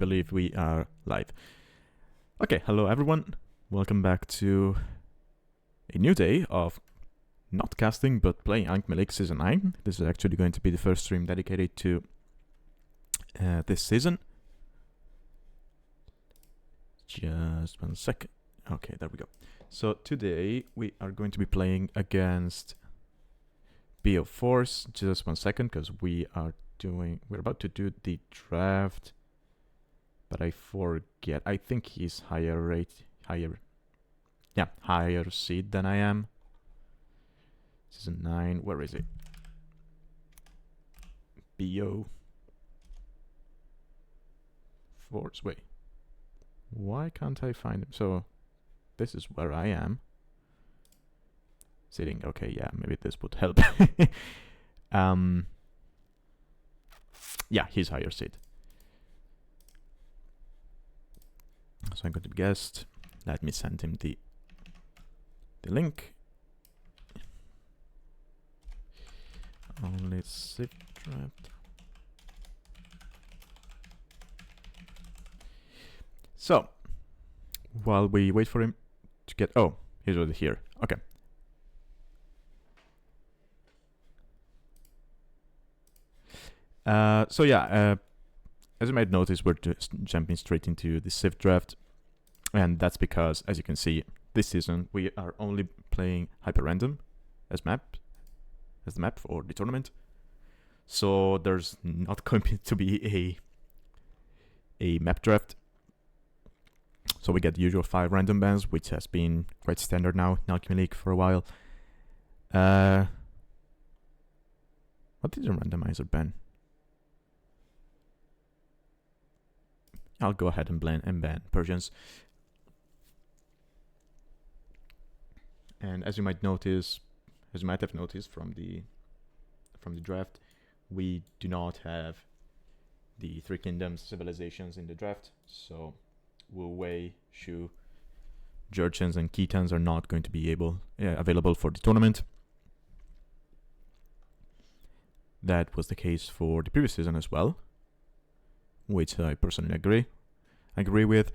believe we are live. Okay, hello everyone. Welcome back to a new day of not casting but playing Alchemy League Season 9. This is actually going to be the first stream dedicated to this season. Just 1 second. Okay, there we go. So today we are going to be playing against BOForce. Just 1 second, because we're about to do the draft. But I forget. I think he's higher seed than I am. Season 9. Where is it? BOForce. Wait. Why can't I find him? So this is where I am. Sitting. Okay, yeah, maybe this would help. Yeah, he's higher seed. So I'm going to be guest. Let me send him the link. Only zip draft. So while we wait for him to get, oh, he's already here. Okay. So yeah, as you might notice, we're just jumping straight into the Civ draft. And that's because, as you can see, this season we are only playing hyper random as the map for the tournament. So there's not going to be a map draft. So we get the usual 5 random bans, which has been quite standard now in Alchemy League for a while. What is a randomizer ban? I'll go ahead and ban Persians. And as you might have noticed from the draft, we do not have the 3 kingdoms civilizations in the draft. So Wu Wei, Shu, Jurchens, and Khitans are not going to be available for the tournament. That was the case for the previous season as well, which I personally agree with.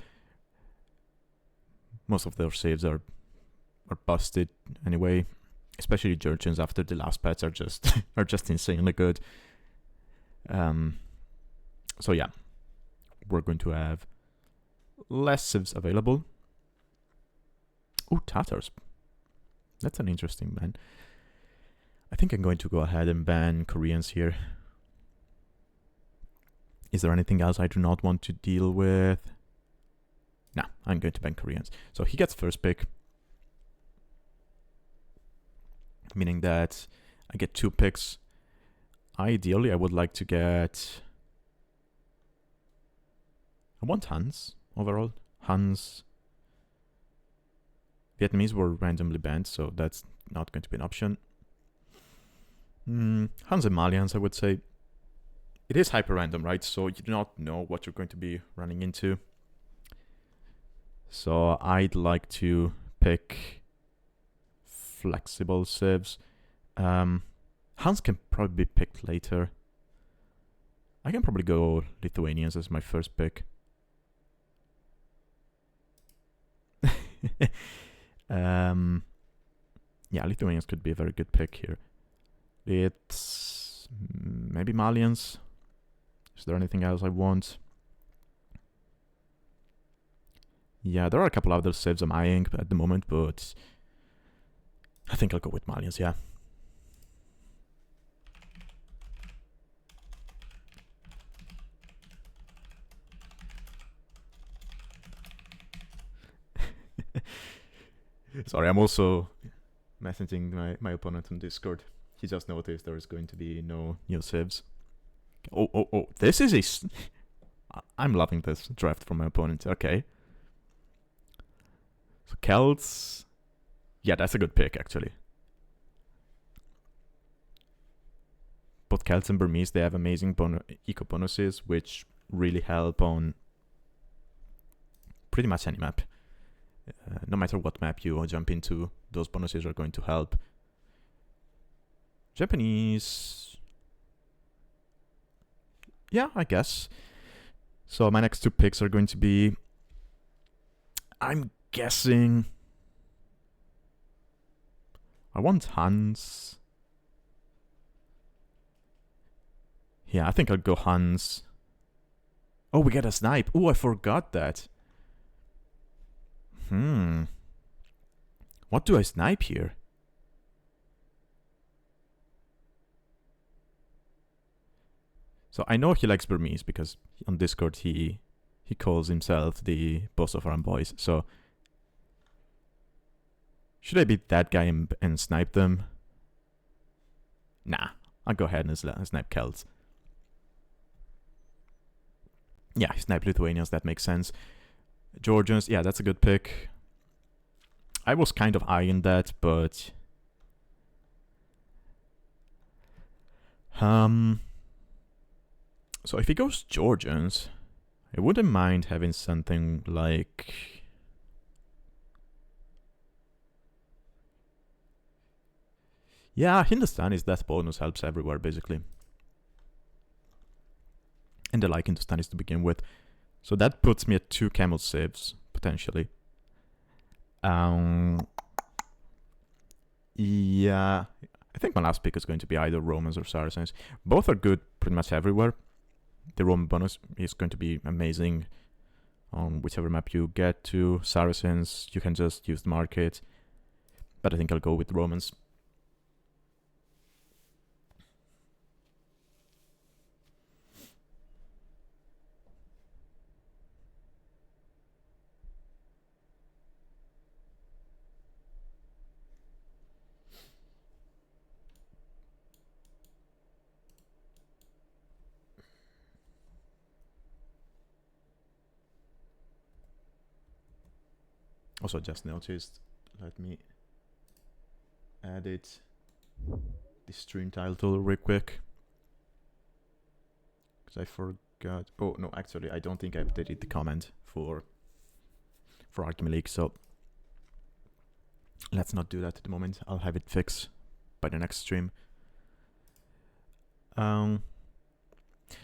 Most of their saves are busted anyway, especially Jurchens after the last patch are just insanely good. So yeah, we're going to have less civs available. Oh, Tatars. That's an interesting ban. I think I'm going to go ahead and ban Koreans here. Is there anything else I do not want to deal with? No, I'm going to ban Koreans. So he gets first pick, meaning that I get 2 picks. Ideally, I would like to get... I want Hans overall. Hans. Vietnamese were randomly banned, so that's not going to be an option. Hans and Malians, I would say. It is hyper random, right? So you do not know what you're going to be running into. So I'd like to pick flexible civs. Hans can probably be picked later. I can probably go Lithuanians as my first pick. Yeah, Lithuanians could be a very good pick here. It's maybe Malians. Is there anything else I want? Yeah, there are a couple other civs I'm eyeing at the moment, but I think I'll go with Malians, yeah. Sorry, I'm also messaging my opponent on Discord. He just noticed there is going to be no new civs. Oh, this is I'm loving this draft from my opponent. Okay. So Celts. Yeah, that's a good pick, actually. Both Celts and Burmese, they have amazing eco bonuses, which really help on pretty much any map. No matter what map you jump into, those bonuses are going to help. Japanese... Yeah, I guess. So my next two picks are going to be, I'm guessing, I want Hans. Yeah, I think I'll go Hans. Oh, we get a snipe. Oh, I forgot that. What do I snipe here? So I know he likes Burmese because on Discord he calls himself the boss of our boys. So should I beat that guy and snipe them? Nah, I'll go ahead and snipe Celts. Yeah, snipe Lithuanians, that makes sense. Georgians, yeah, that's a good pick. I was kind of eyeing that, but so if he goes Georgians, I wouldn't mind having something like, yeah, Hindustani's death bonus helps everywhere basically. And I like Hindustanis to begin with. So that puts me at 2 camel saves, potentially. Yeah, I think my last pick is going to be either Romans or Saracens. Both are good pretty much everywhere. The Roman bonus is going to be amazing on whichever map you get to. Saracens, you can just use the market. But I think I'll go with Romans. Also just noticed, let me edit the stream title real quick. Because I forgot. Oh, no, actually, I don't think I updated the comment for Alchemy League, so let's not do that at the moment. I'll have it fixed by the next stream.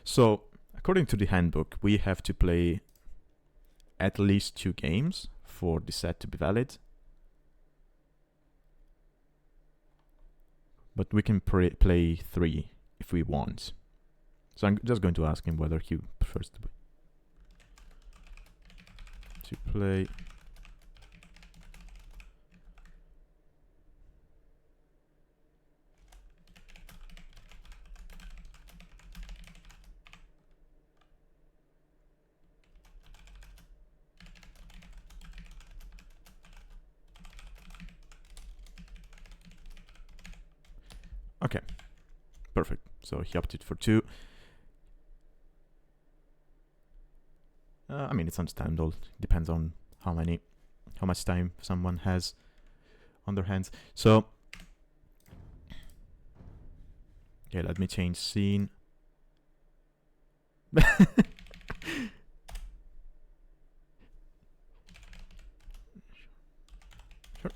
So, according to the handbook, we have to play at least 2 games for the set to be valid. But we can play 3 if we want. So I'm just going to ask him whether he prefers to play. Okay, perfect. So he opted for 2. I mean, it's understandable. Depends on how much time someone has on their hands. So, yeah, let me change scene. Sure.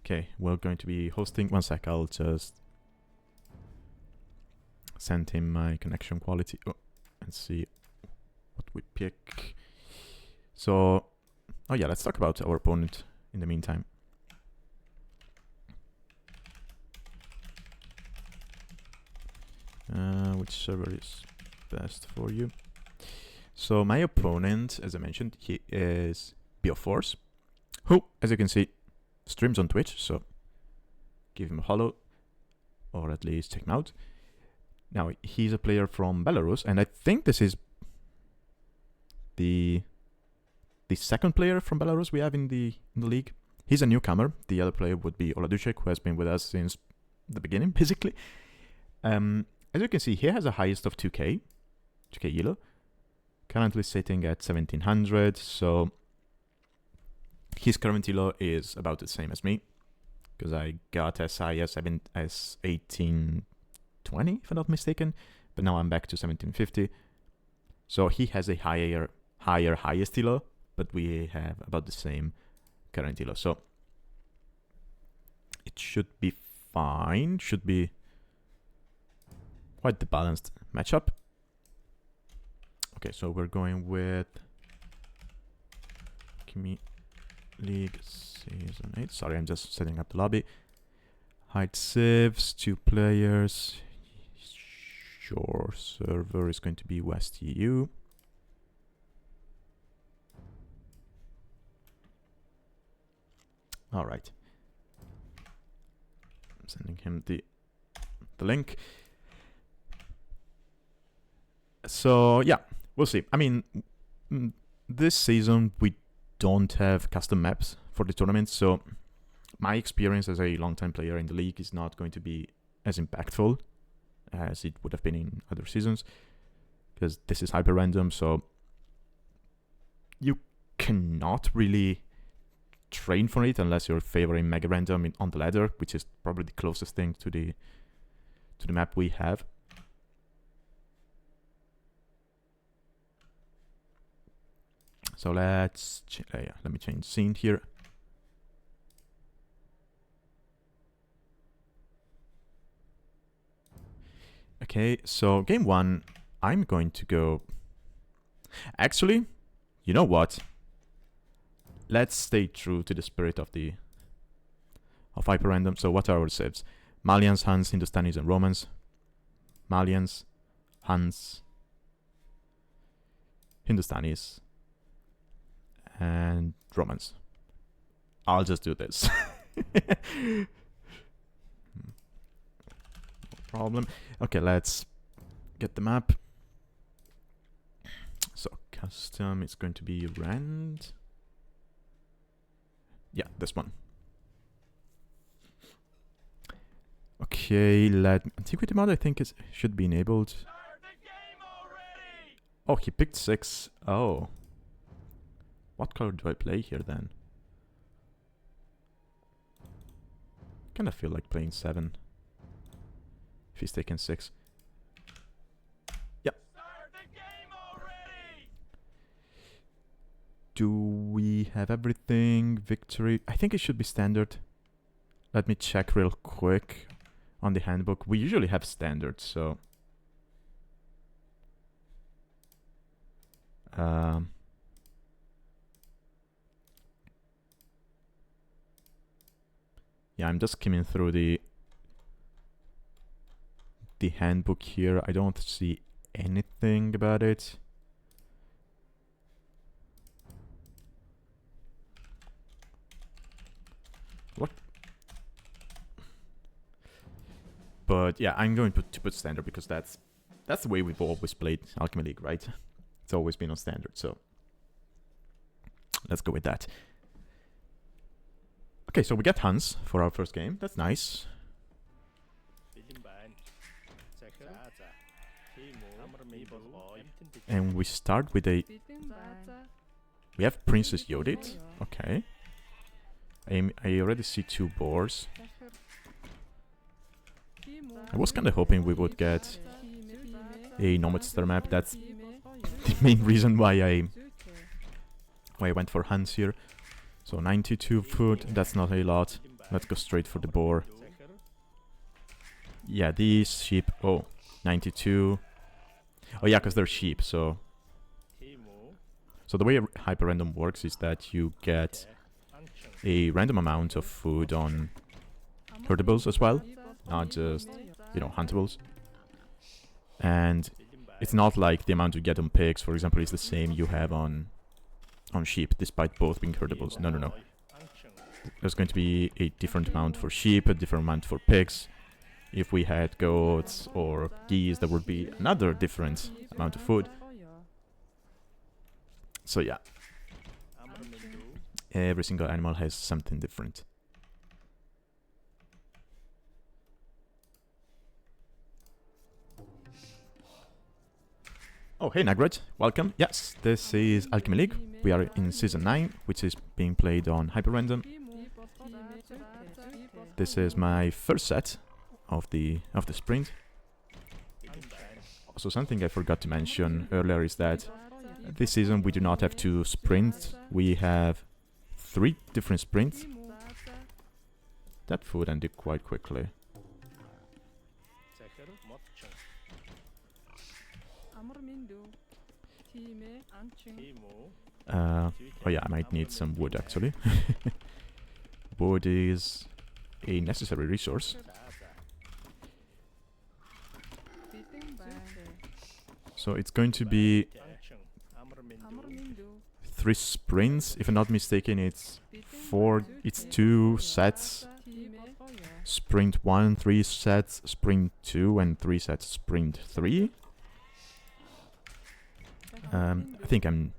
Okay, we're going to be hosting. One sec, I'll just send him my connection quality and see what we pick. So, oh yeah, let's talk about our opponent in the meantime. Which server is best for you? So my opponent, as I mentioned, he is BOForce, who, as you can see, streams on Twitch, so give him a follow, or at least check him out. Now, he's a player from Belarus, and I think this is the second player from Belarus we have in the league. He's a newcomer. The other player would be Oladushek, who has been with us since the beginning, basically. As you can see, he has a highest of 2k elo, currently sitting at 1700, so his current elo is about the same as me, because I got as high as 1820, if I'm not mistaken, but now I'm back to 1750. So he has a higher highest elo, but we have about the same current elo. So it should be fine, should be quite the balanced matchup. Okay, so we're going with Alchemy League Season 8. Sorry, I'm just setting up the lobby. Hide civs, 2 players. Sure, server is going to be West EU. All right. I'm sending him the link. So yeah, we'll see. I mean, this season we don't have custom maps for the tournament, so my experience as a long-time player in the league is not going to be as impactful as it would have been in other seasons, because this is hyper random, so you cannot really train for it unless you're favoring mega random on the ladder, which is probably the closest thing to the map we have. So let's let me change scene here. Okay, so game 1, I'm going to go. Actually, you know what? Let's stay true to the spirit of hyper random. So what are our civs? Malians, Huns, Hindustanis, and Romans. Malians, Huns, Hindustanis, and Romans. I'll just do this. No problem. Okay, let's get the map. So custom is going to be Rand. Yeah, this one. Okay, Antiquity mod I think should be enabled. Oh, he picked 6. Oh. What color do I play here then? Kinda feel like playing 7. If he's taken 6. Yep. Do we have everything? Victory? I think it should be standard. Let me check real quick on the handbook. We usually have standard, so... yeah, I'm just skimming through the handbook here. I don't see anything about it. What? But yeah, I'm going to put standard because that's the way we've always played Alchemy League, right? It's always been on standard, so let's go with that. Okay, so we get Hans for our first game. That's nice. And we start with a... we have Princess Yodit. Okay. I already see 2 boars. I was kind of hoping we would get a Nomad Star map. That's the main reason why I went for Hans here. So 92 food, that's not a lot. Let's go straight for the boar. Yeah, these sheep... oh, 92. Oh yeah, because they're sheep, so... so the way hyper random works is that you get a random amount of food on herdables as well, not just, you know, huntables. And it's not like the amount you get on pigs, for example, is the same you have on sheep, despite both being herdables. No, no, no. There's going to be a different amount for sheep, a different amount for pigs. If we had goats or geese, there would be another different amount of food. So yeah, every single animal has something different. Oh, hey Nagraj, welcome. Yes, this is Alchemy League. We are in Season 9, which is being played on Hyper Random. This is my first set of the sprint. Also, something I forgot to mention earlier is that this season we do not have 2 sprints. We have 3 different sprints. That food ended quite quickly. Oh yeah, I might need some wood actually. Wood is a necessary resource. So it's going to be 3 sprints, if I'm not mistaken. It's 2 sets. Sprint 1, 3 sets, sprint 2, and 3 sets, sprint 3. I think I'm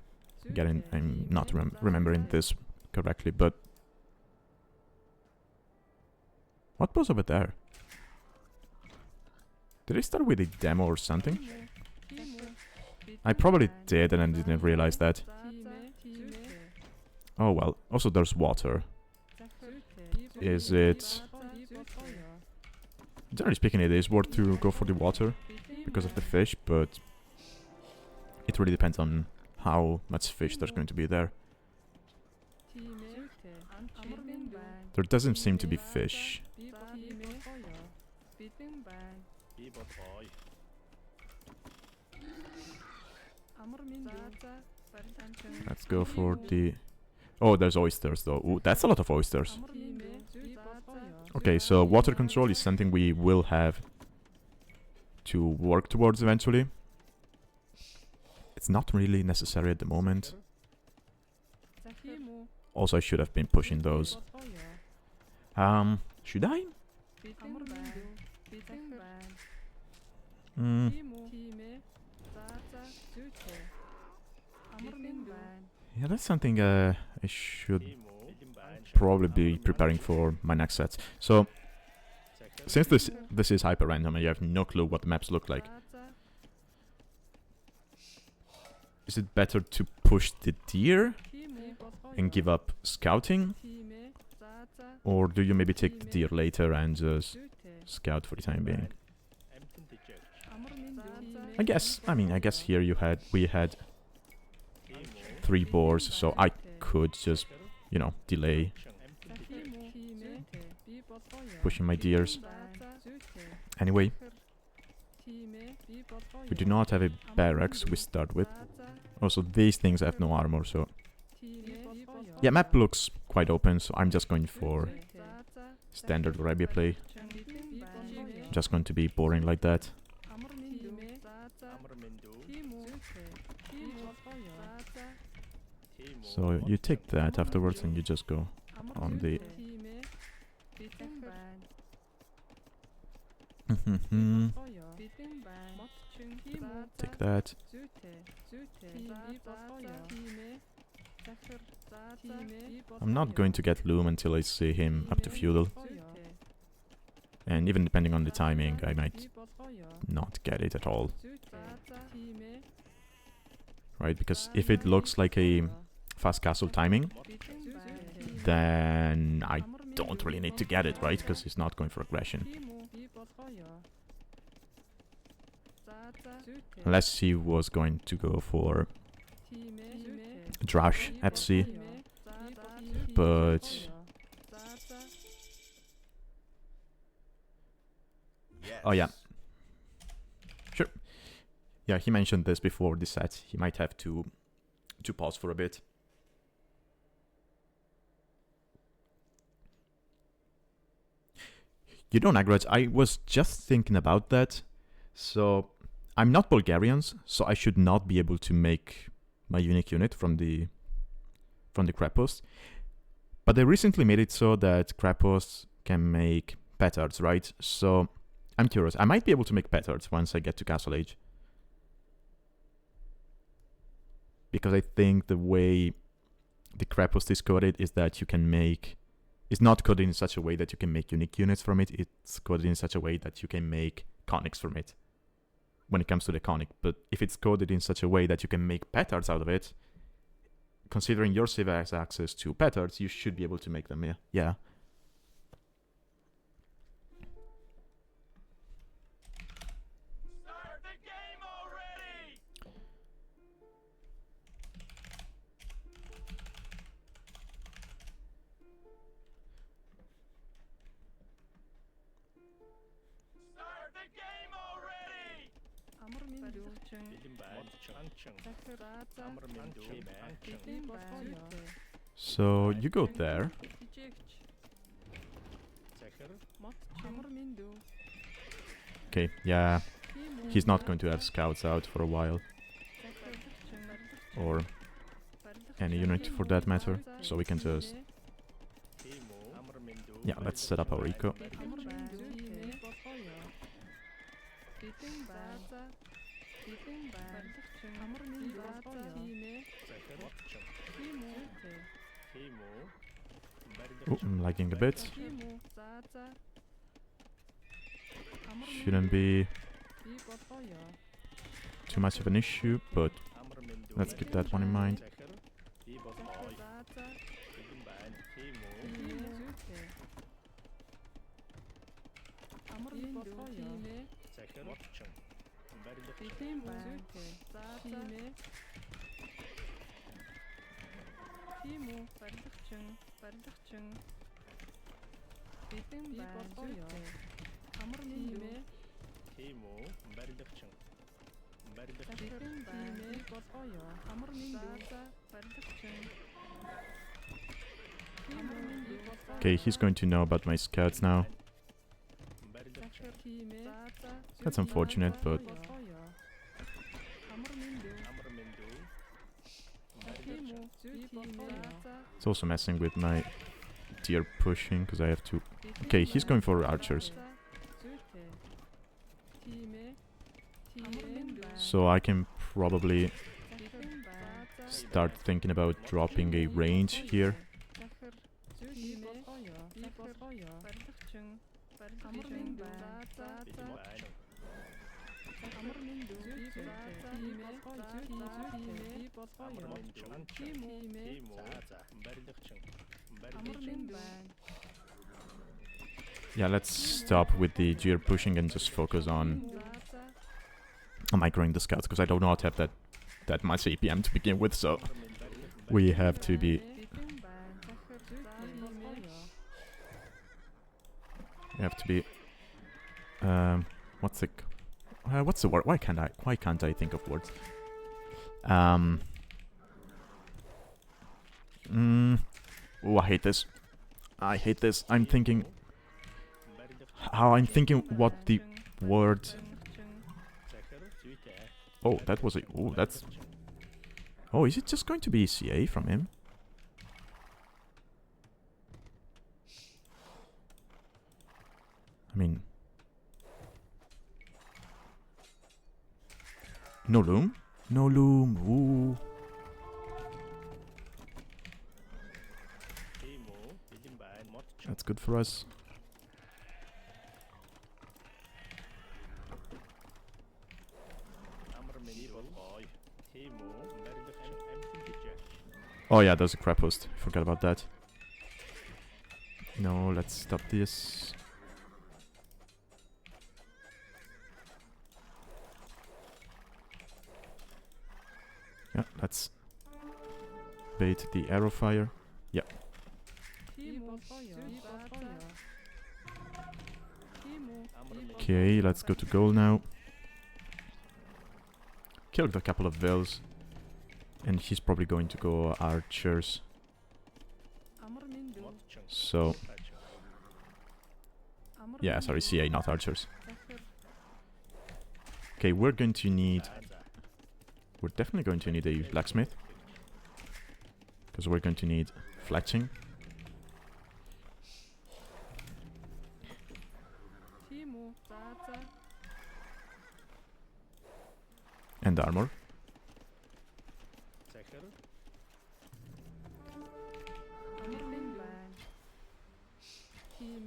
not remembering this correctly, but what was over there? Did I start with a demo or something? I probably did and I didn't realize that. Oh well, also there's water. Is it... Generally speaking, it is worth to go for the water because of the fish, but it really depends on how much fish there's going to be there. There doesn't seem to be fish. Let's go for the... Oh, there's oysters though. Ooh, that's a lot of oysters. Okay, so water control is something we will have to work towards eventually. It's not really necessary at the moment. Also, I should have been pushing those. Should I? Yeah, that's something I should probably be preparing for my next sets. So, since this is hyper random and you have no clue what the maps look like, is it better to push the deer and give up scouting? Or do you maybe take the deer later and just scout for the time being? I guess here we had 3 boars, so I could just, you know, delay pushing my deers. Anyway, we do not have a barracks we start with. Also, these things have no armor, so... Yeah, map looks quite open, so I'm just going for standard Arabia play. Just going to be boring like that. So you take that afterwards and you just go on the... Take that. I'm not going to get Loom until I see him up to feudal. And even depending on the timing, I might not get it at all. Right, because if it looks like a fast castle timing, then I don't really need to get it, right? Because he's not going for aggression. Unless he was going to go for Drash FC. But... Oh yeah. Sure. Yeah, he mentioned this before the set. He might have to pause for a bit. You don't aggro. I was just thinking about that. So I'm not Bulgarians, so I should not be able to make my unique unit from the crab post. But they recently made it so that crab posts can make petards, right? So I'm curious. I might be able to make petards once I get to Castle Age. Because I think the way the crab post is coded is that you can make... It's not coded in such a way that you can make unique units from it. It's coded in such a way that you can make conics from it when it comes to the conic. But if it's coded in such a way that you can make petards out of it, considering your civ has access to petards, you should be able to make them, yeah. Start the game already! Start the game already! So you go there. Okay, yeah. He's not going to have scouts out for a while. Or any unit for that matter. So we can just... Yeah, let's set up our eco. Oh, I'm lagging a bit. Shouldn't be too much of an issue, but let's keep that one in mind. Okay, he's going to know about my scouts now. That's unfortunate, but... It's also messing with my tier pushing, because I have to... Okay, he's going for archers. So I can probably start thinking about dropping a range here. Yeah, let's stop with the gear pushing and just focus on microing the scouts, because I do not have that much APM to begin with, so we have to be... We have to be... what's the word? Why can't I think of words? Oh, I hate this. I hate this. I'm thinking what the word... Oh, that was a... Oh, that's... Oh, is it just going to be CA from him? I mean... No loom? No loom, ooh. That's good for us. Oh yeah, there's a crap host. Forgot about that. No, let's stop this. Yeah, let's bait the arrow fire. Yeah. Okay, let's go to goal now. Killed a couple of vills. And he's probably going to go archers. So... Yeah, sorry, CA, not archers. Okay, we're going to need... We're definitely going to need a blacksmith. Because we're going to need fletching. And armor.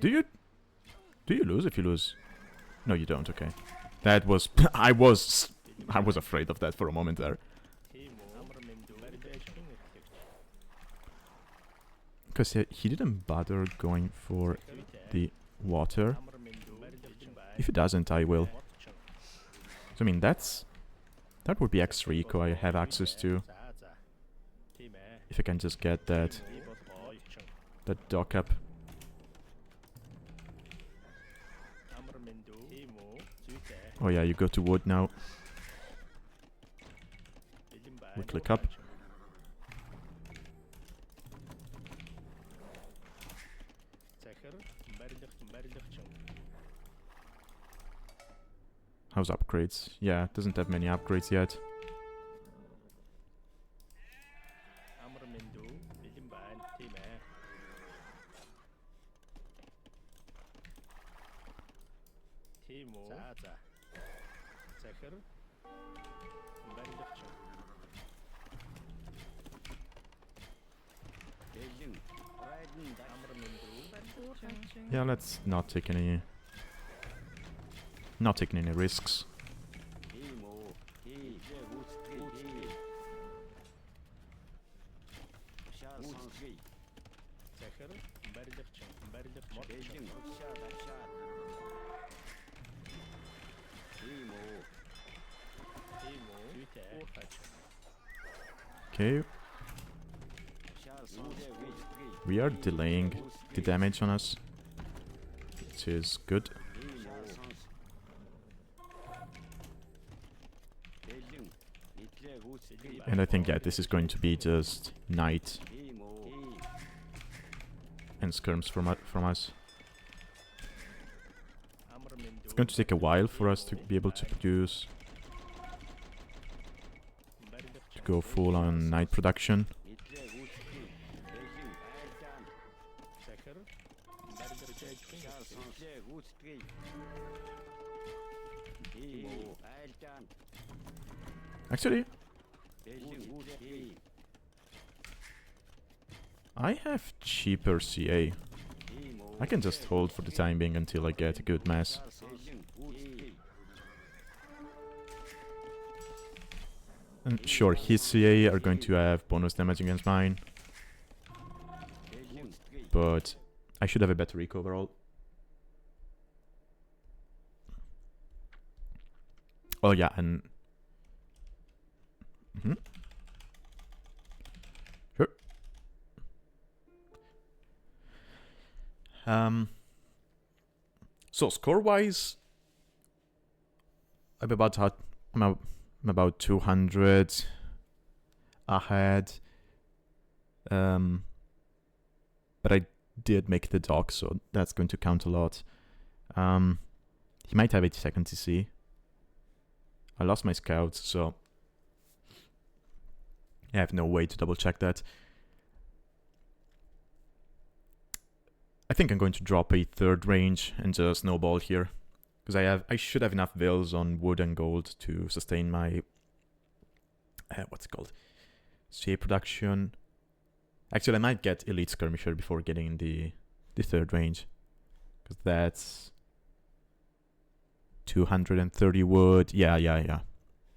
Do you lose if you lose? No, you don't. Okay, that was I was afraid of that for a moment there. Because he didn't bother going for the water. If he doesn't, I will. So I mean, that would be extra eco I have access to. If I can just get that dock up. Oh yeah, you go to wood now. We click up. How's upgrades? Yeah, it doesn't have many upgrades yet. Yeah, let's not take any risks. Okay. We are delaying the damage on us, which is good. And I think, yeah, this is going to be just knight and skirms from us. It's going to take a while for us to be able to produce, to go full on knight production. Actually, I have cheaper CA. I can just hold for the time being until I get a good mass. And sure, his CA are going to have bonus damage against mine, but I should have a better eco overall. Oh yeah, and sure. So score-wise, I'm about 200 ahead. But I did make the dock, so that's going to count a lot. He might have 82nd TC. I lost my scouts, so I have no way to double check that. I think I'm going to drop a third range and just snowball here, because I should have enough vills on wood and gold to sustain my what's it called, CA production. Actually, I might get elite skirmisher before getting in the third range, because that's 230 wood. Yeah.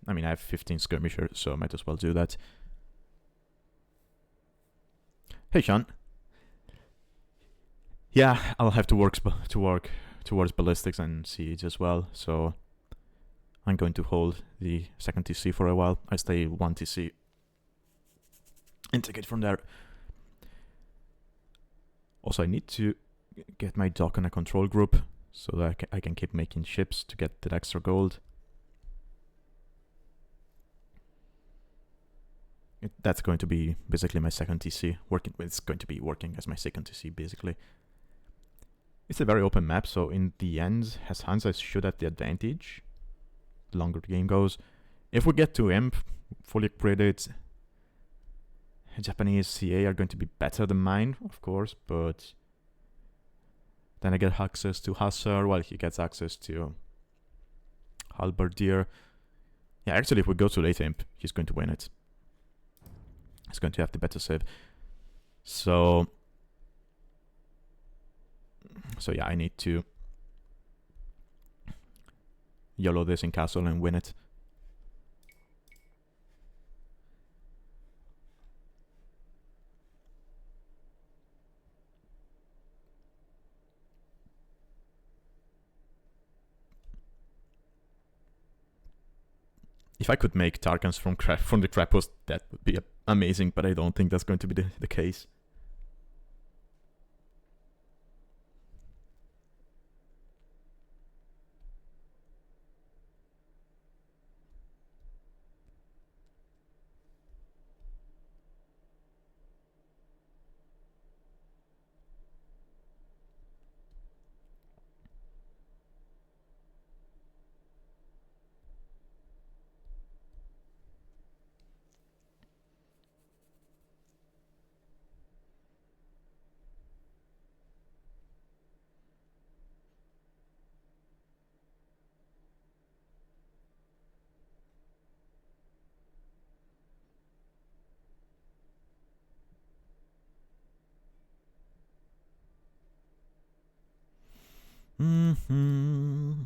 I mean, I have 15 skirmisher, so I might as well do that. Hey, Sean. Yeah, I'll have to work towards ballistics and siege as well, so I'm going to hold the second TC for a while. I stay 1 TC and take it from there. Also, I need to get my dock on a control group so that I can keep making ships to get that extra gold. That's going to be basically my second TC. It's going to be working as my second TC, basically. It's a very open map, so in the end, as Hansa should have the advantage the longer the game goes. If we get to Imp, fully upgraded, Japanese CA are going to be better than mine, of course, but then I get access to Hussar while he gets access to Halberdier. Yeah, actually, if we go to late Imp, he's going to win it. He's going to have the better save. So yeah, I need to YOLO this in castle and win it. If I could make Tarkans from the Krapos, that would be amazing, but I don't think that's going to be the case. Mm-hmm.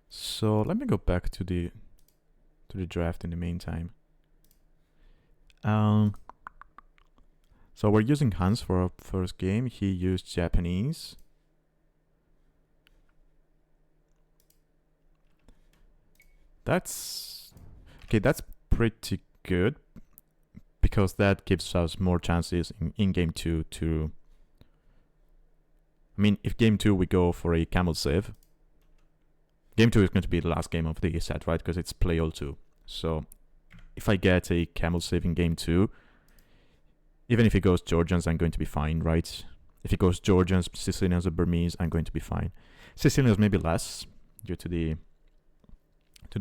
So let me go back to the draft in the meantime. So we're using Hans for our first game. He used Japanese. That's okay. That's pretty good because that gives us more chances in game 2 to. I mean, if game 2 we go for a camel save, game 2 is going to be the last game of the set, right? Because it's play all 2. So if I get a camel save in game 2, even if it goes Georgians, I'm going to be fine, right? If it goes Georgians, Sicilians, or Burmese, I'm going to be fine. Sicilians maybe less due to the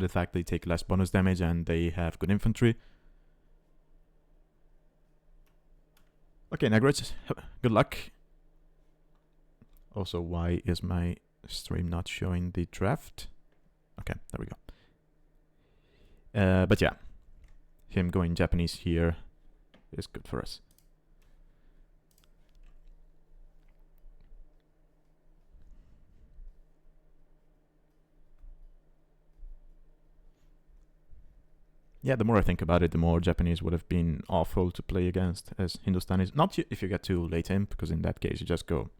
fact they take less bonus damage and they have good infantry. Okay, Negrets, good luck. Also, why is my stream not showing the draft? Okay, there we go. But yeah, him going Japanese here is good for us. Yeah, the more I think about it, the more Japanese would have been awful to play against as Hindustanis. Not if you get too late in, because in that case you just go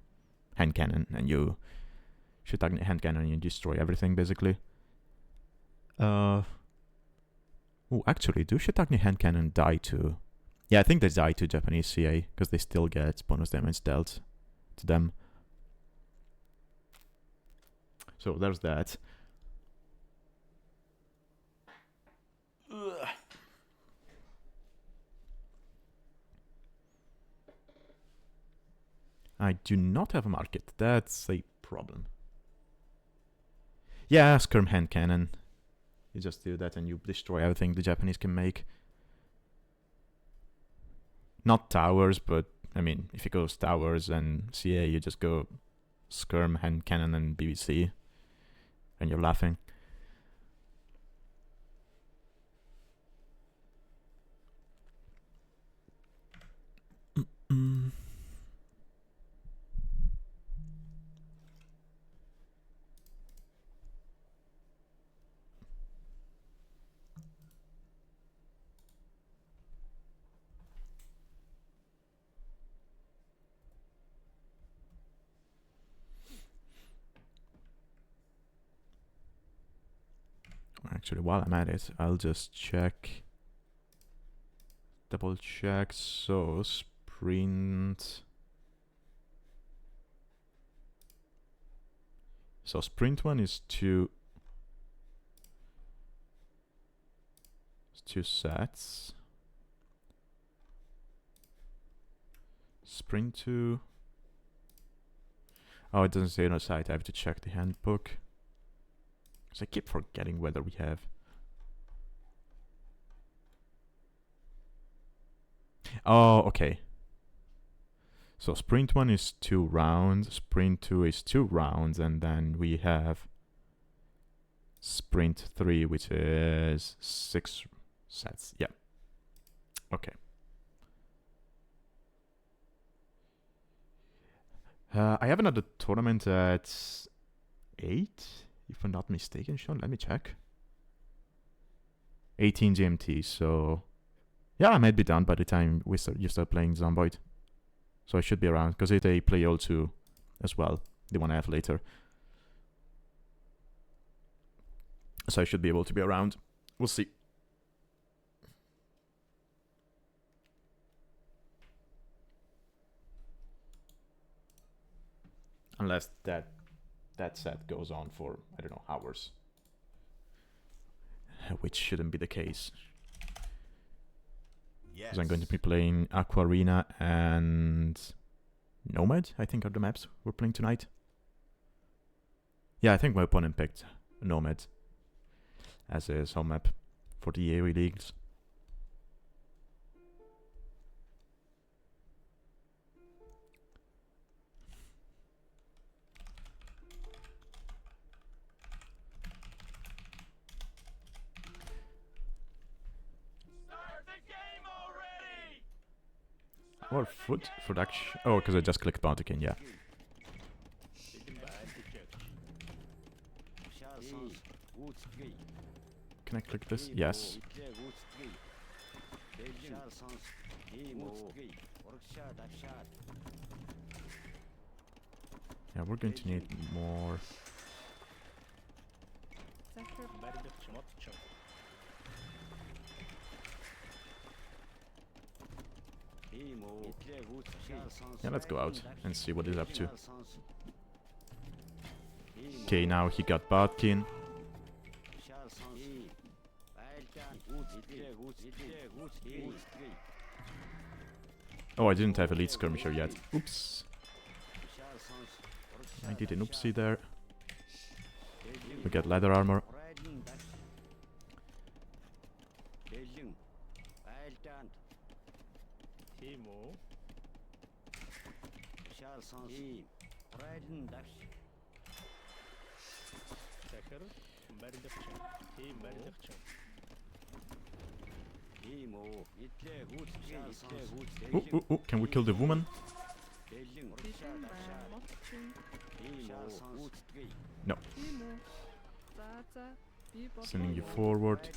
hand cannon and you shoot hand cannon and you destroy everything basically. Oh, actually, do Shiitake hand cannon die to? Yeah, I think they die to Japanese CA because they still get bonus damage dealt to them. So there's that. Ugh. I do not have a market. That's a problem. Yeah, skirm hand cannon. You just do that and you destroy everything the Japanese can make. Not towers, but I mean, if it goes towers and CA, you just go skirm, hand cannon, and BBC, and you're laughing. Actually, while I'm at it, I'll just check. Double check. So, sprint. So, sprint one is two sets. Sprint 2. Oh, it doesn't say on the site. I have to check the handbook. So I keep forgetting whether we have. Oh, okay. So sprint 1 is 2 rounds, sprint 2 is 2 rounds, and then we have sprint 3, which is 6 sets. Yeah. Okay. I have another tournament at 8, if I'm not mistaken, Sean. Let me check. 18 GMT, so yeah, I might be done by the time you start playing Zomboid. So I should be around, because they play all 2 as well, the one I have later. So I should be able to be around. We'll see. Unless that set goes on for, I don't know, hours. Which shouldn't be the case. Because I'm going to be playing Aqua Arena and Nomad, I think, are the maps we're playing tonight. Yeah, I think my opponent picked Nomad as his home map for the AoE leagues. Start the game already! More food production. Oh, because I just clicked bounty king, yeah. Can I click this? Yes. Yeah, we're going to need more. Yeah, let's go out and see what he's up to. Okay, now he got Bodkin. Oh, I didn't have Elite Skirmisher yet. Oops. I did an oopsie there. We get leather armor. Ooh, can we kill the woman? No. Sending you forward.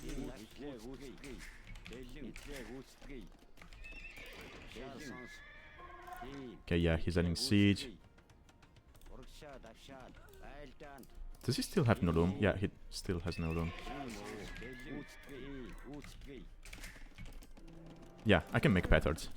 Okay, yeah, he's adding siege. Does he still have no loom? Yeah, he still has no loom. Yeah, I can make petards.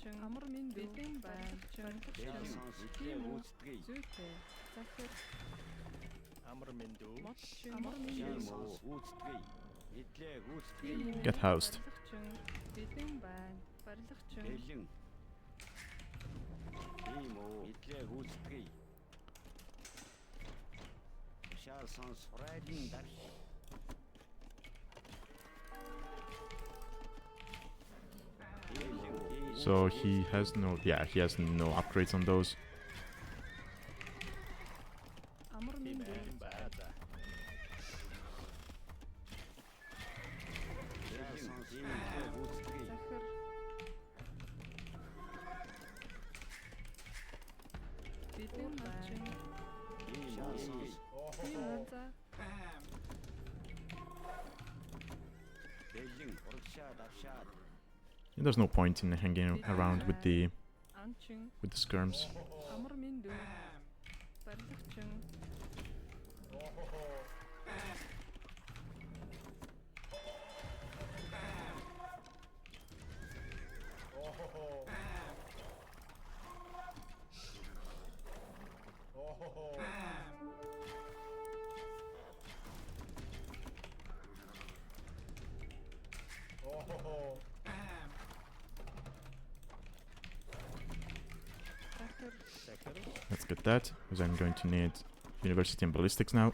Get housed. So he has no, yeah, he has no upgrades on those. There's no point in hanging around with the skirms. Let's get that, because I'm going to need University and Ballistics now.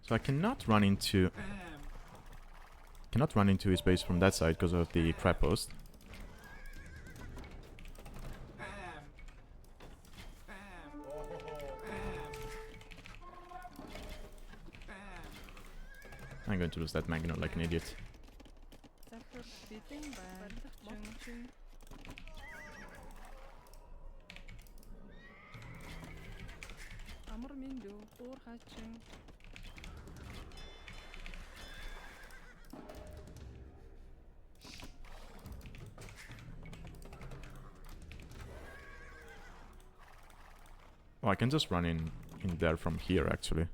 So I cannot run into his base from that side because of the trap post. I'm going to lose that Magno like an idiot. Oh, I can just run in there from here actually.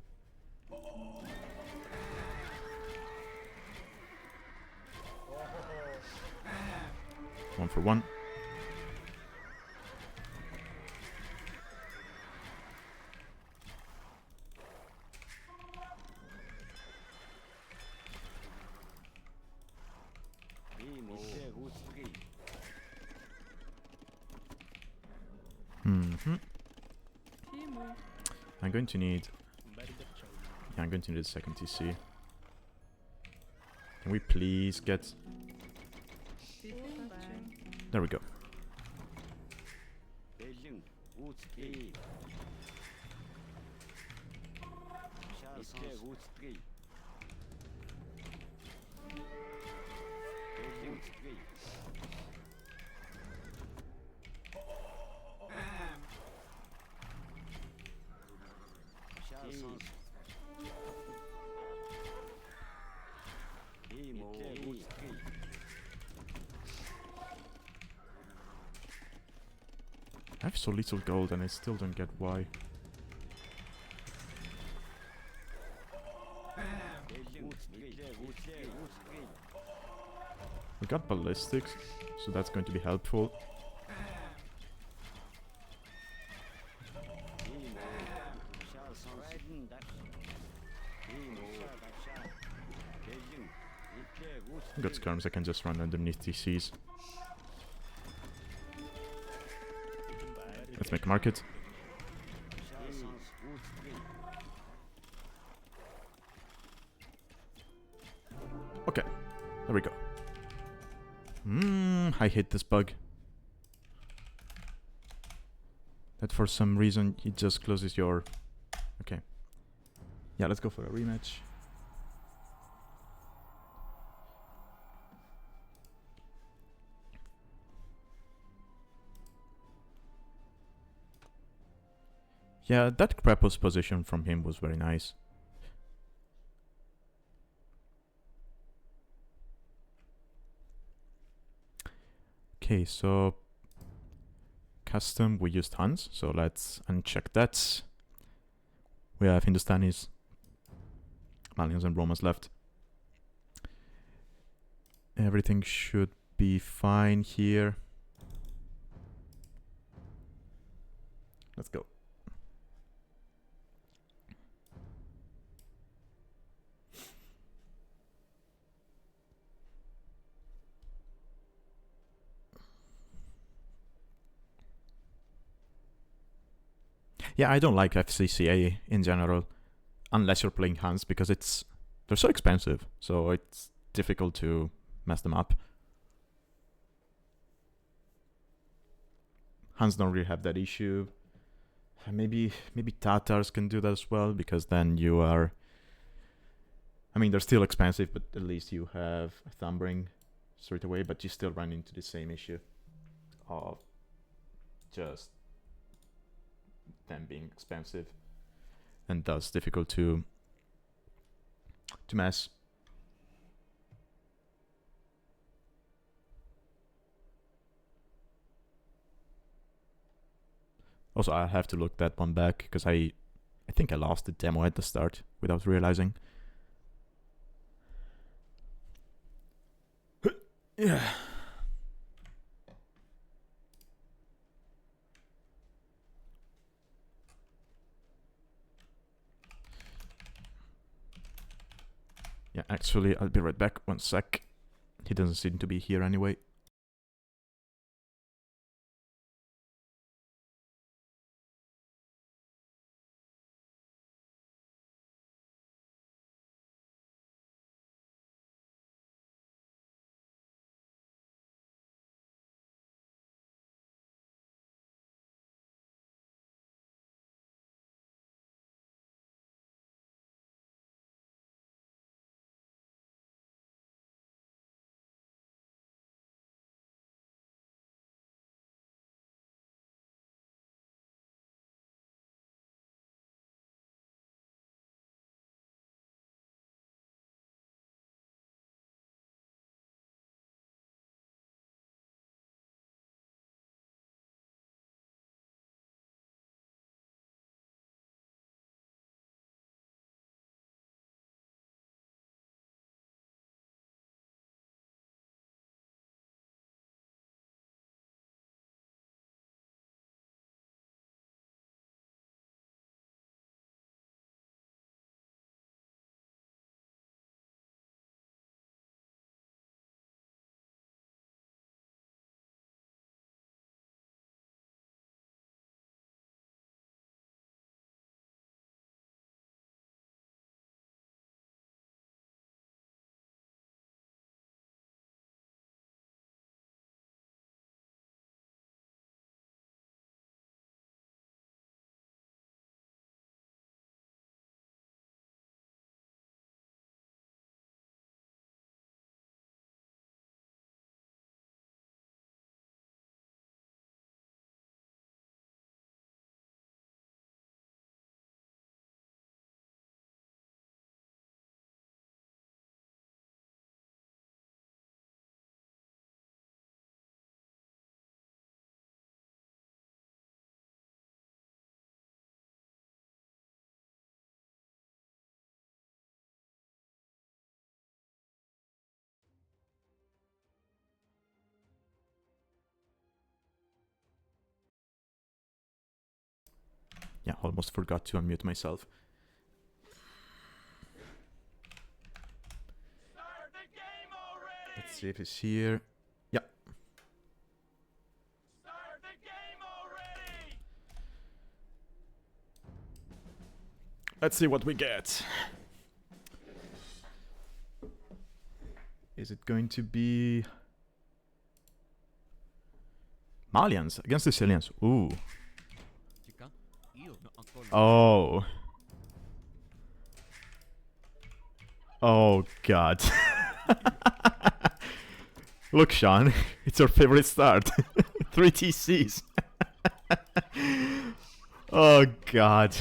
One for one. I'm going to need... Yeah, I'm going to need a second TC. Can we please get... There we go. I have so little gold and I still don't get why. We got ballistics, so that's going to be helpful. Got skirms, I can just run underneath TCs. Let's make market. Okay, there we go. I hate this bug. That for some reason it just closes your... Okay. Yeah, let's go for a rematch. Yeah, that Krapos position from him was very nice. Okay, so custom we used Hans, so let's uncheck that. We have Hindustanis, Malians and Romans left. Everything should be fine here. Let's go. Yeah, I don't like FCCA in general, unless you're playing Hans, because they're so expensive, so it's difficult to mess them up. Hans don't really have that issue. Maybe Tatars can do that as well, because then you are... I mean, they're still expensive, but at least you have a Thumbring straight away, but you still run into the same issue of just them being expensive and thus difficult to mess. Also, I have to look that one back because I think I lost the demo at the start without realizing. Yeah. Yeah, actually, I'll be right back. 1 sec. He doesn't seem to be here anyway. Yeah, almost forgot to unmute myself. Start the game already! Let's see if he's here. Yeah. Start the game already! Let's see what we get. Is it going to be Malians against the Sicilians? Ooh. Oh. Oh god. Look, Sean, it's your favorite start. 3 TCs. Oh god.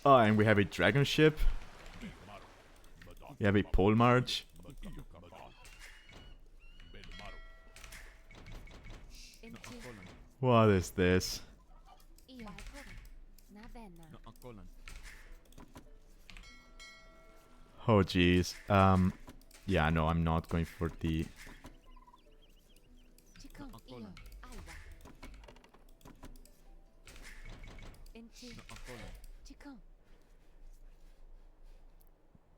Oh, and we have a dragon ship. We have a pole march. What is this? Oh jeez. Yeah, no, I'm not going for the...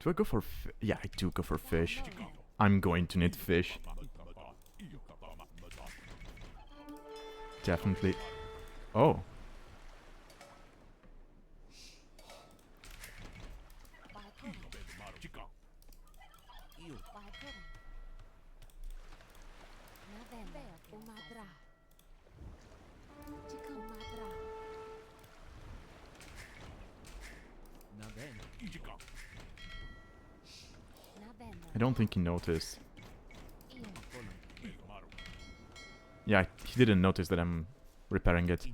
Do I go for yeah, I do go for fish. I'm going to need fish. Definitely. Oh. I don't think he noticed. Yeah, he didn't notice that I'm repairing it.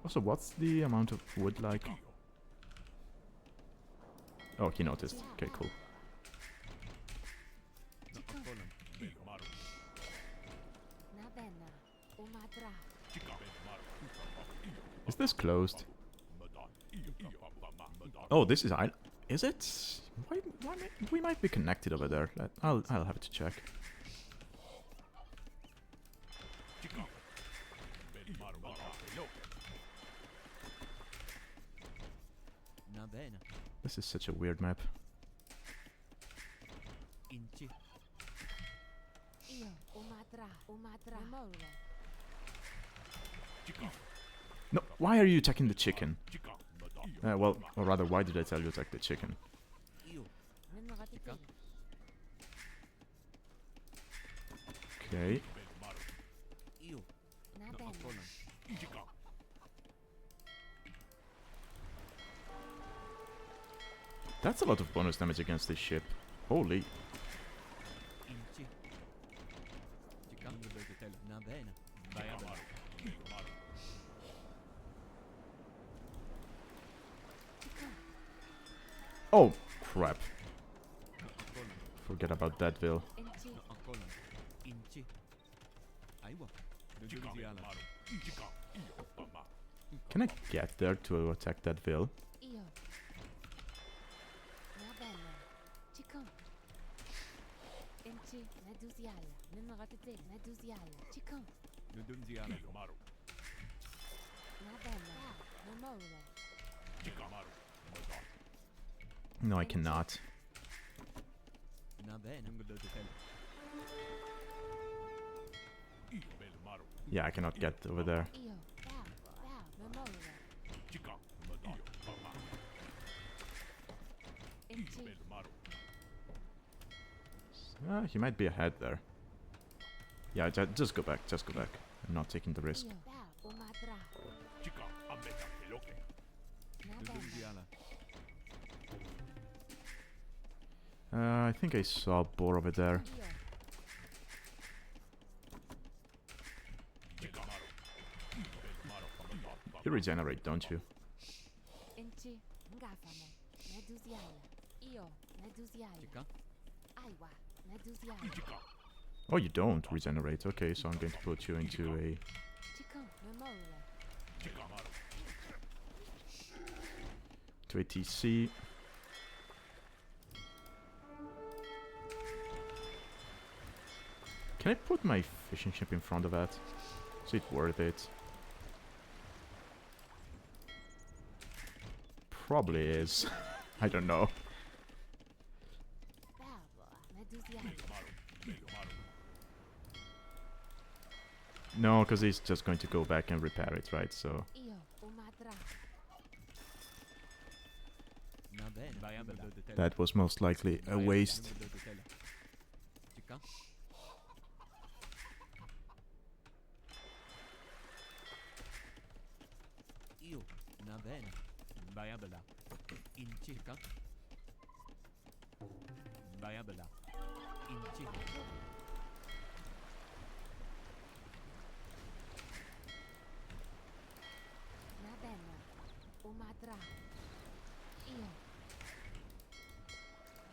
Also, what's the amount of wood like? Oh, he noticed. Okay, cool. Is this closed? Oh, this is is it? We might be connected over there. I'll have to check. This is such a weird map. No, why are you attacking the chicken? Well, or rather, why did I tell you to attack the chicken? Okay. That's a lot of bonus damage against this ship. Holy. Oh, crap. Forget about that, Vil. Can I get there to attack that Vil? No, I cannot. Yeah, I cannot get over there. He might be ahead there. Yeah, just go back, just go back. I'm not taking the risk. I think I saw a boar over there. You regenerate, don't you? Oh, you don't regenerate. Okay, so I'm going to put you into a... to a TC. Can I put my fishing ship in front of that? Is it worth it? Probably is. I don't know. No, because he's just going to go back and repair it, right? So that was most likely a waste.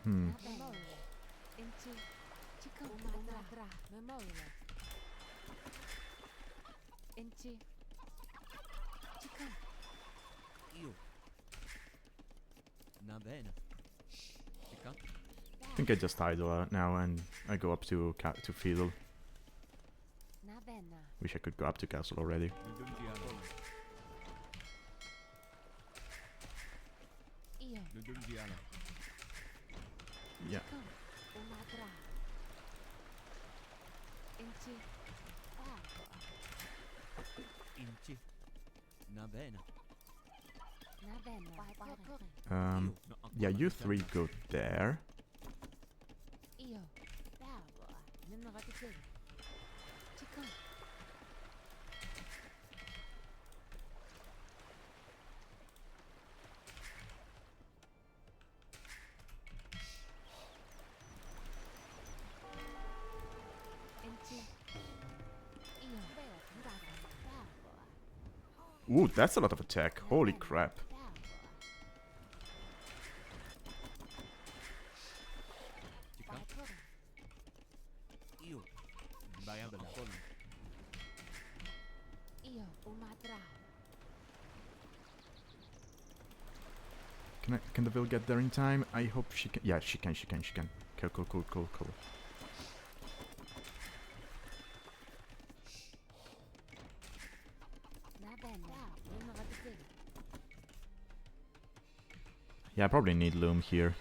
Hmm. I think I just idle now and I go up to Fiddle. Wish I could go up to Castle already. Yeah. Yeah, you three go there. Ooh, that's a lot of attack. Holy crap. Can the Vil get there in time? I hope she can. Yeah, she can. Cool. Yeah, I probably need Loom here.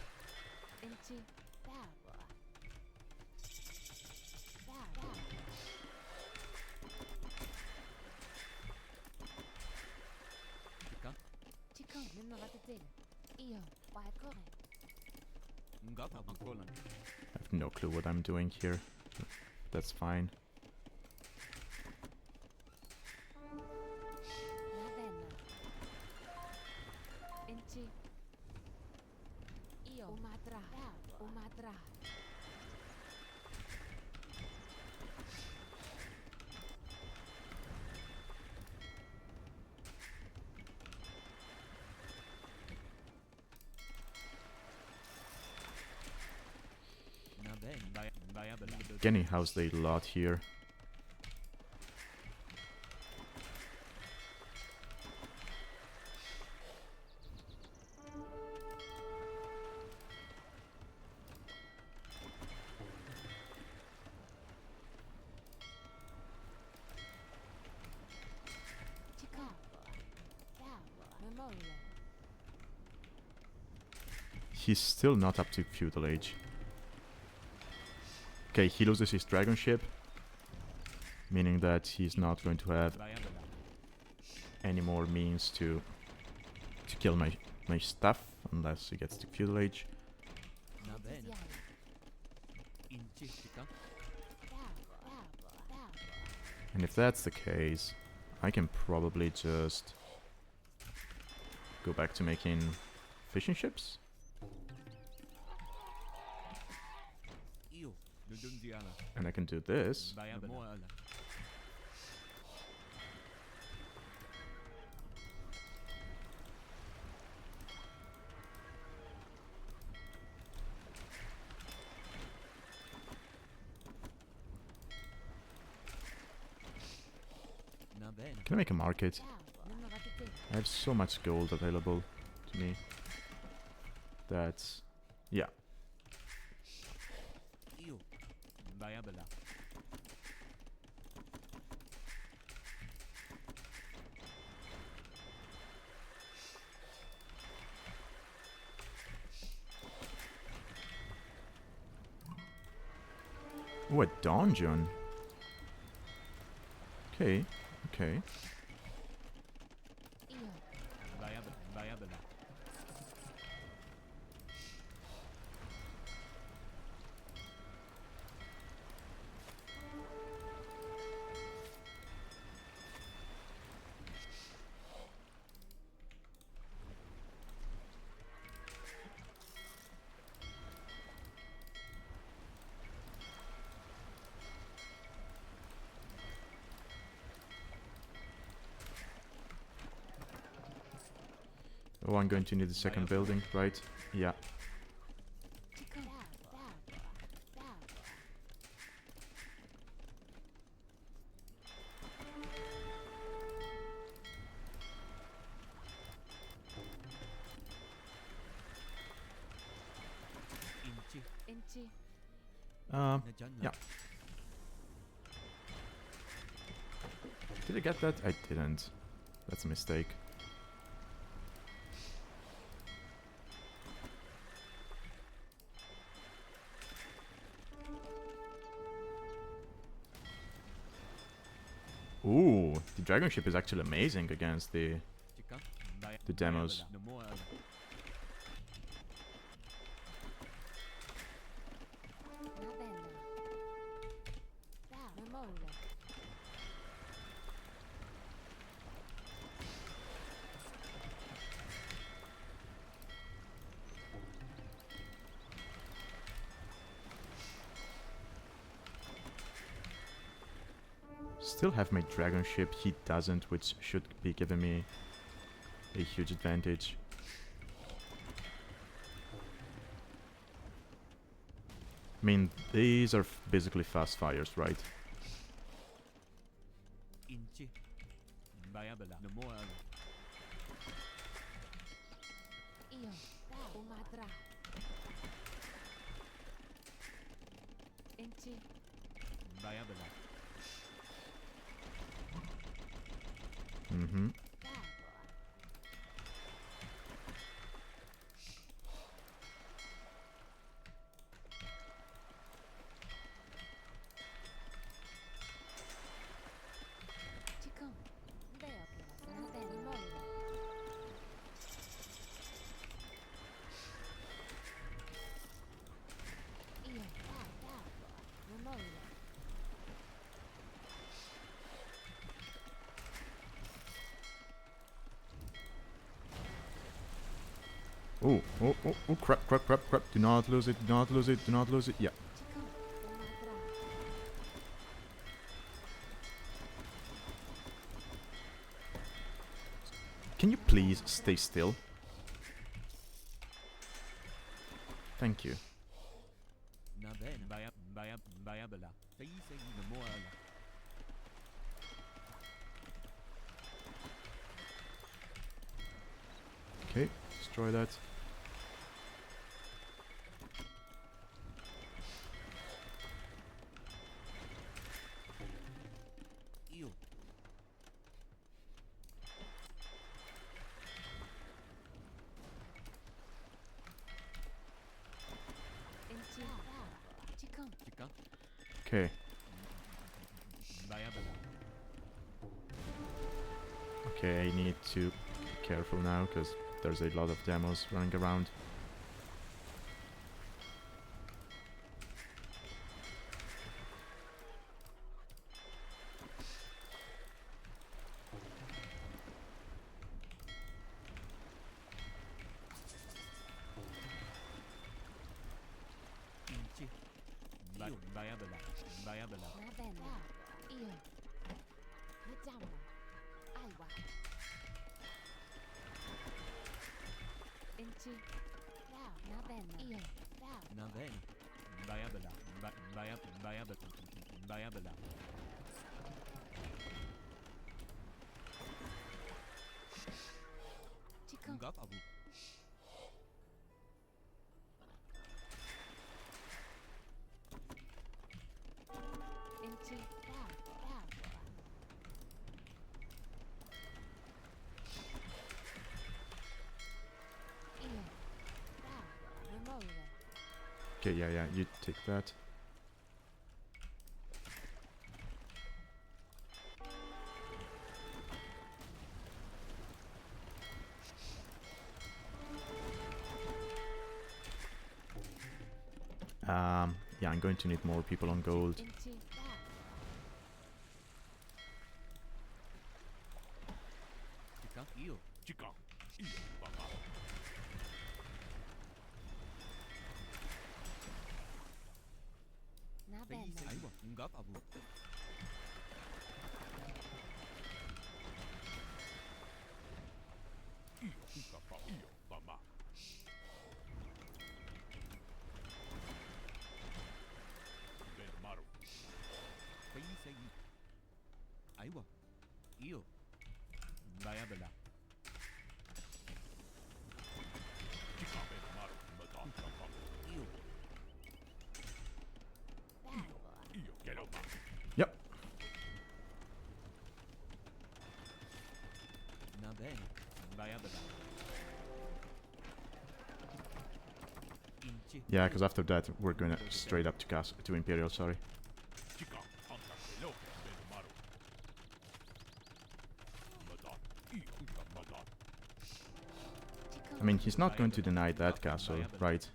I have no clue what I'm doing here. That's fine. Getting housed a lot here. He's still not up to Feudal Age. Okay, he loses his dragon ship, meaning that he's not going to have any more means to kill my stuff unless he gets to Feudal Age. And if that's the case, I can probably just go back to making fishing ships. And I can do this. Can I make a market? I have so much gold available to me. That's... yeah. Oh, a dungeon. Okay, okay. Oh, I'm going to need a second building, right? Yeah. Yeah. Did I get that? I didn't. That's a mistake. Ooh, the dragon ship is actually amazing against the demos. Still have my dragon ship, he doesn't, which should be giving me a huge advantage. I mean, these are basically fast fires, right? Mm-hmm. Oh, oh, oh, oh, crap, crap, crap, crap. Do not lose it, do not lose it, do not lose it. Yeah. Can you please stay still? Thank you. Okay, destroy that. Okay. Okay, I need to be careful now, because there's a lot of demos running around. Okay, yeah, you take that. Yeah, I'm going to need more people on gold. Yep. Yeah, because after that we're gonna straight up to to Imperial. Sorry. I mean, he's not going to deny that castle, right?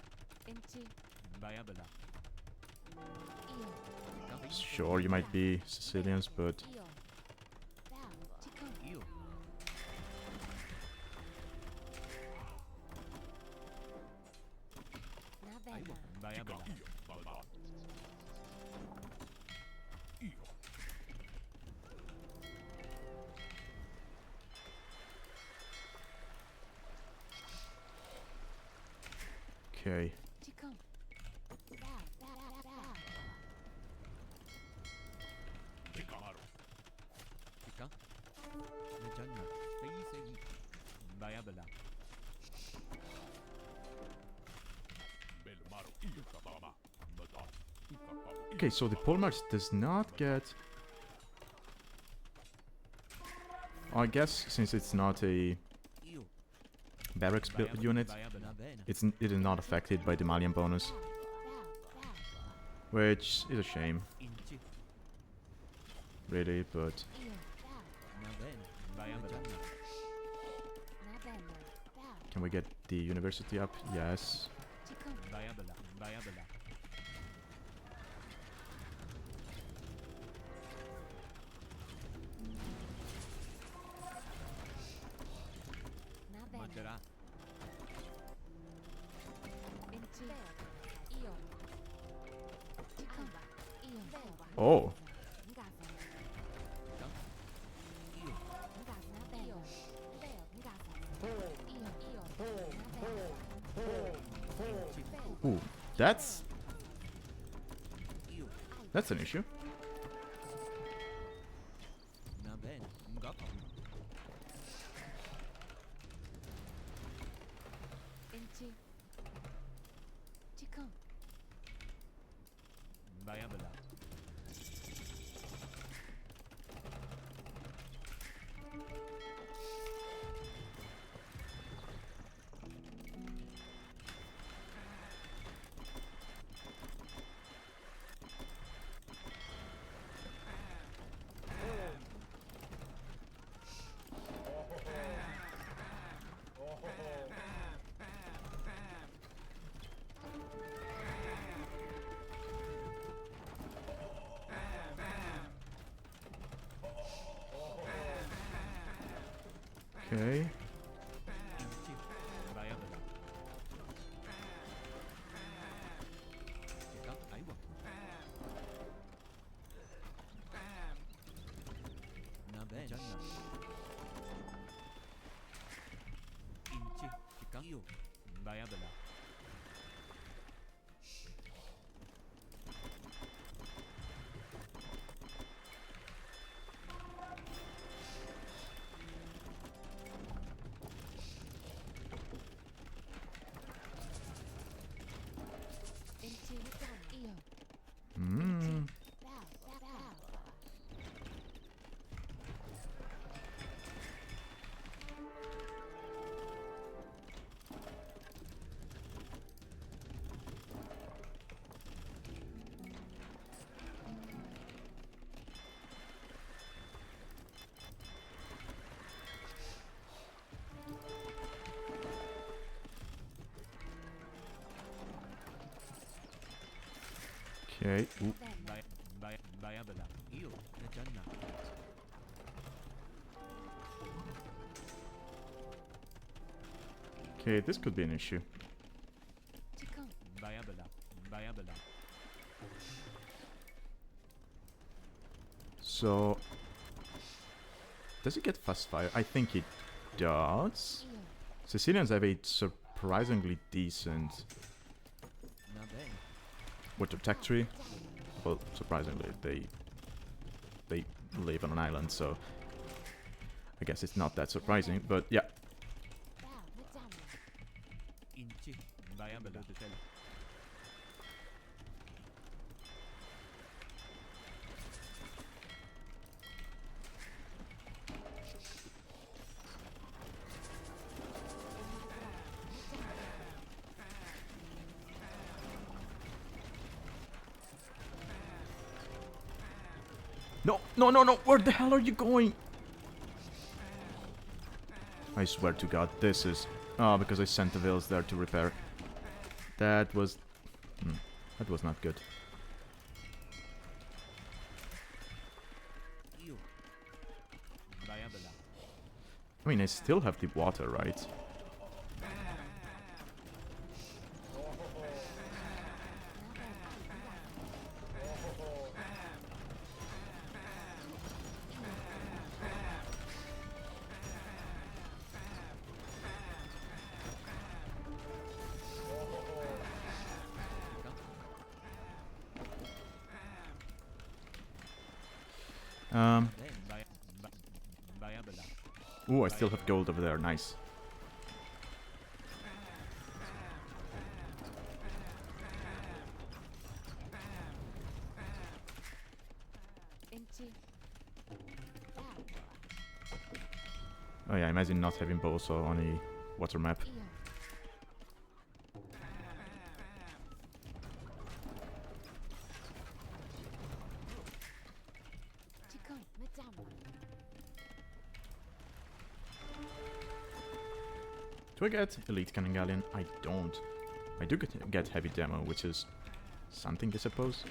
Sure, you might be Sicilians, but okay. Okay, so the Polmarch does not get... I guess since it's not a barracks build unit, it is not affected by the Malian bonus, which is a shame, really. But can we get the university up? Yes. Oh. Ooh, that's an issue. Okay. Mm. Okay. Ooh. Okay, this could be an issue. So, does he get fast fire? I think he does. Sicilians have a surprisingly decent water tech tree. Well, surprisingly, they live on an island, so I guess it's not that surprising. But yeah. No, no, no, no! Where the hell are you going? I swear to God, this is... Oh, because I sent the Vils there to repair. That was... that was not good. I mean, I still have the water, right? Ooh, I still have gold over there, nice. Oh yeah, imagine not having Boso on a water map. Do I get Elite Cannon Galleon? I don't. I do get Heavy Demo, which is something, I suppose.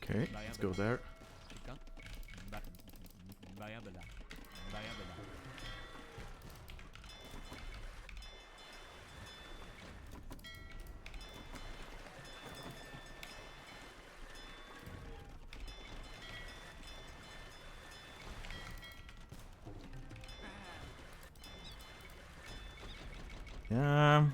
Okay, let's go there. Yeah.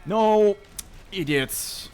No! Idiots!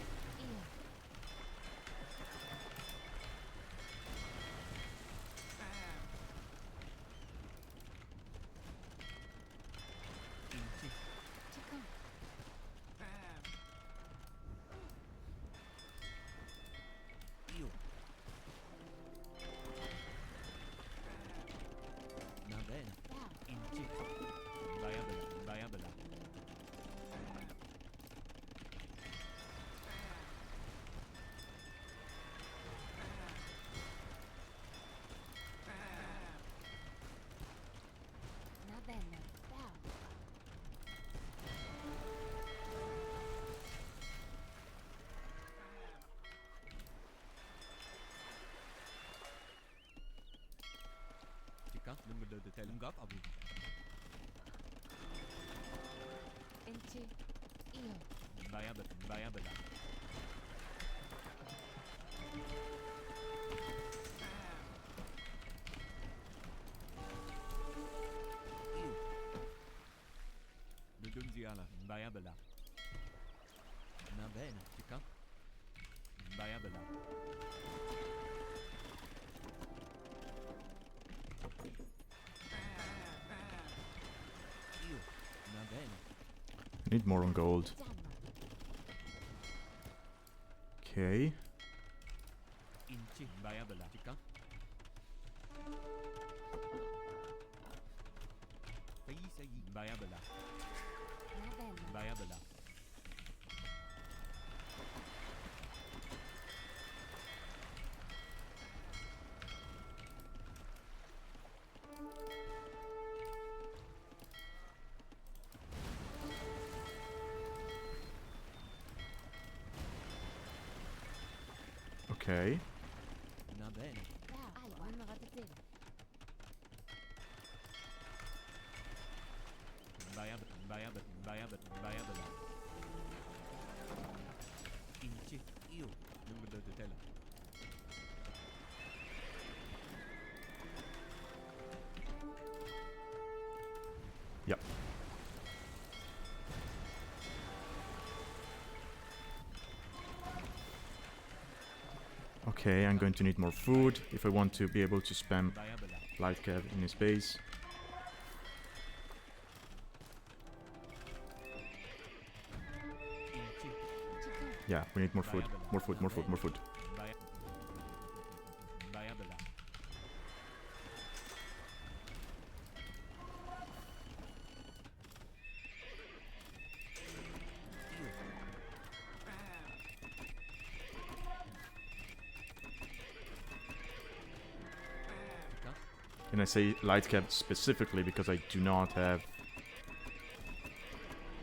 I need more on gold. Okay. Okay. Yep. Okay, I'm going to need more food if I want to be able to spam light cav in his base. Yeah, we need more food. More food, more food, more food. And I say light cap specifically because I do not have...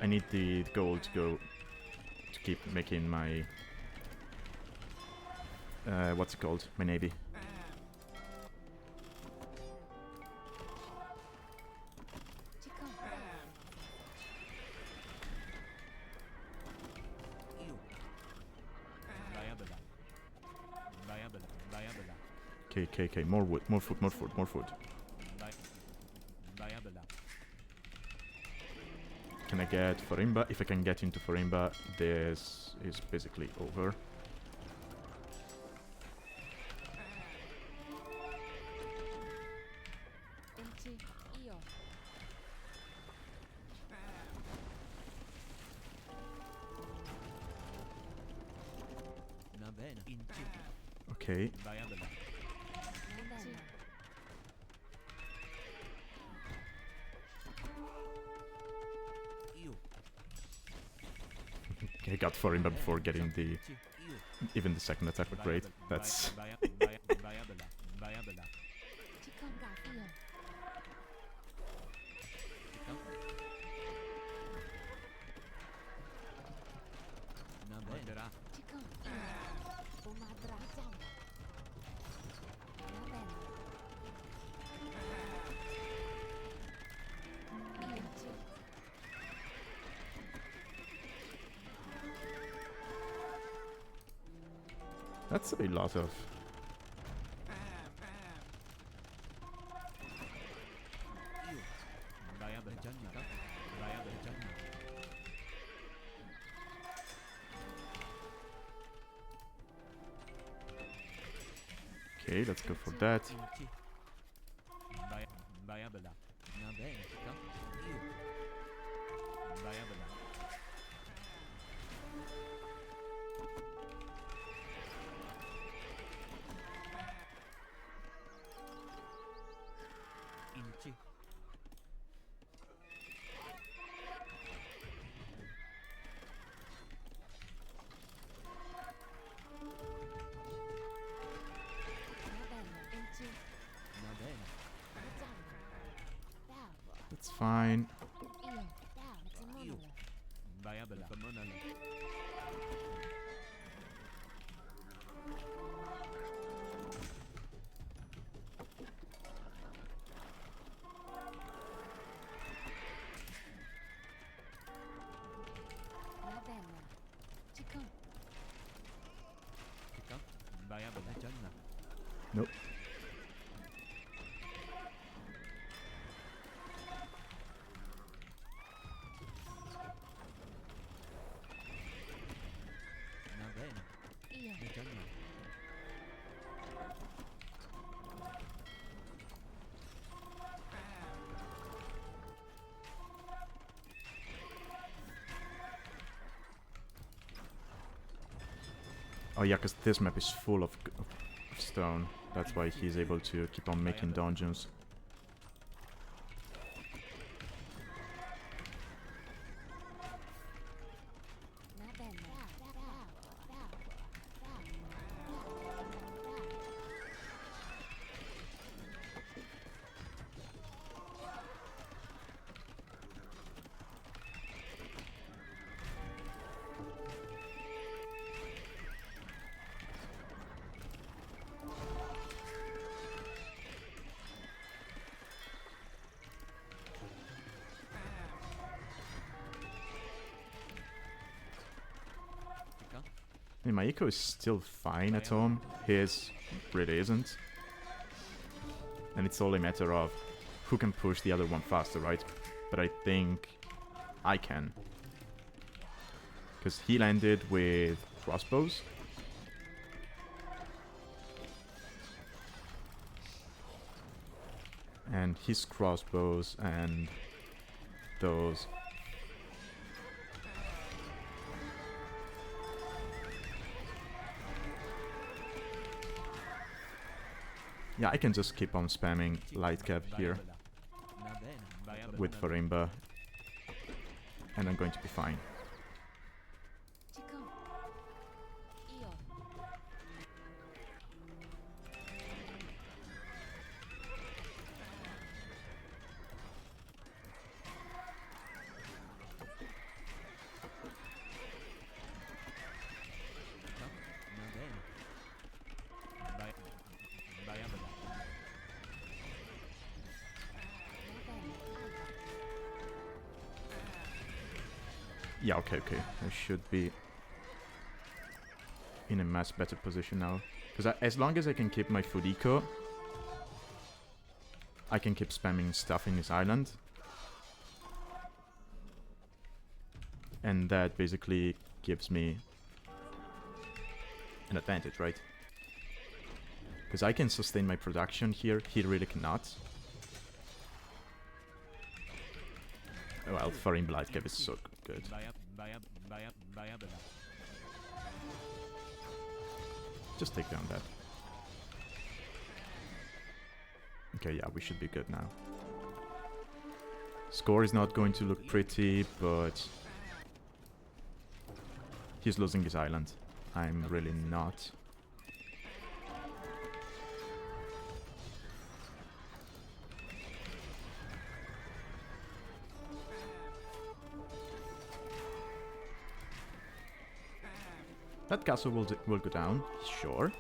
I need the gold to go to keep making my... what's it called? My navy. Okay, more wood, more food, more food, more food. Can I get Farimba? If I can get into Farimba, this is basically over. Okay. I got Farimba before getting the... even the second attack was great. That's... That's a lot of... Okay, let's go for that. That's fine. Nope. Oh yeah, because this map is full of stone. That's why he's able to keep on making dungeons. I mean, my eco is still fine at home. His really isn't. And it's all a matter of who can push the other one faster, right? But I think I can. Because he landed with crossbows. And his crossbows and those... Yeah, I can just keep on spamming light cap here with Farimba, and I'm going to be fine. Yeah, okay. I should be in a much better position now. Because as long as I can keep my food eco, I can keep spamming stuff in this island. And that basically gives me an advantage, right? Because I can sustain my production here, he really cannot. Well, Farim Blightcap is so good. Just take down that. Okay, yeah, we should be good now. Score is not going to look pretty, but... he's losing his island. I'm really not. That castle will go down, sure.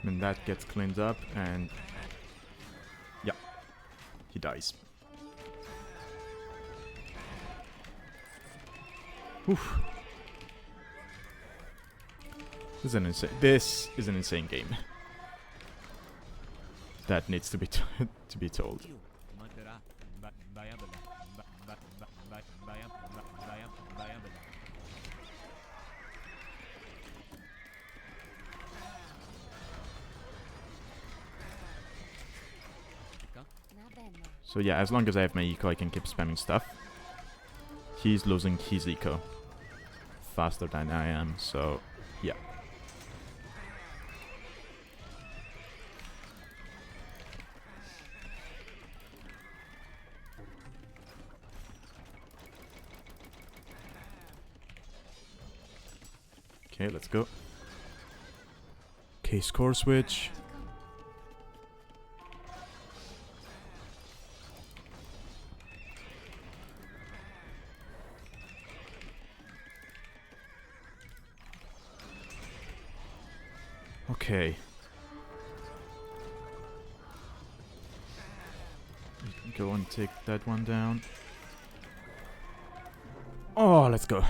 And that gets cleaned up, and yeah, he dies. Oof. This is an insane game. That needs to be to be told. So yeah, as long as I have my eco, I can keep spamming stuff. He's losing his eco faster than I am, so yeah. Okay, let's go. Okay, score switch. Okay. Go and take that one down. Oh, let's go.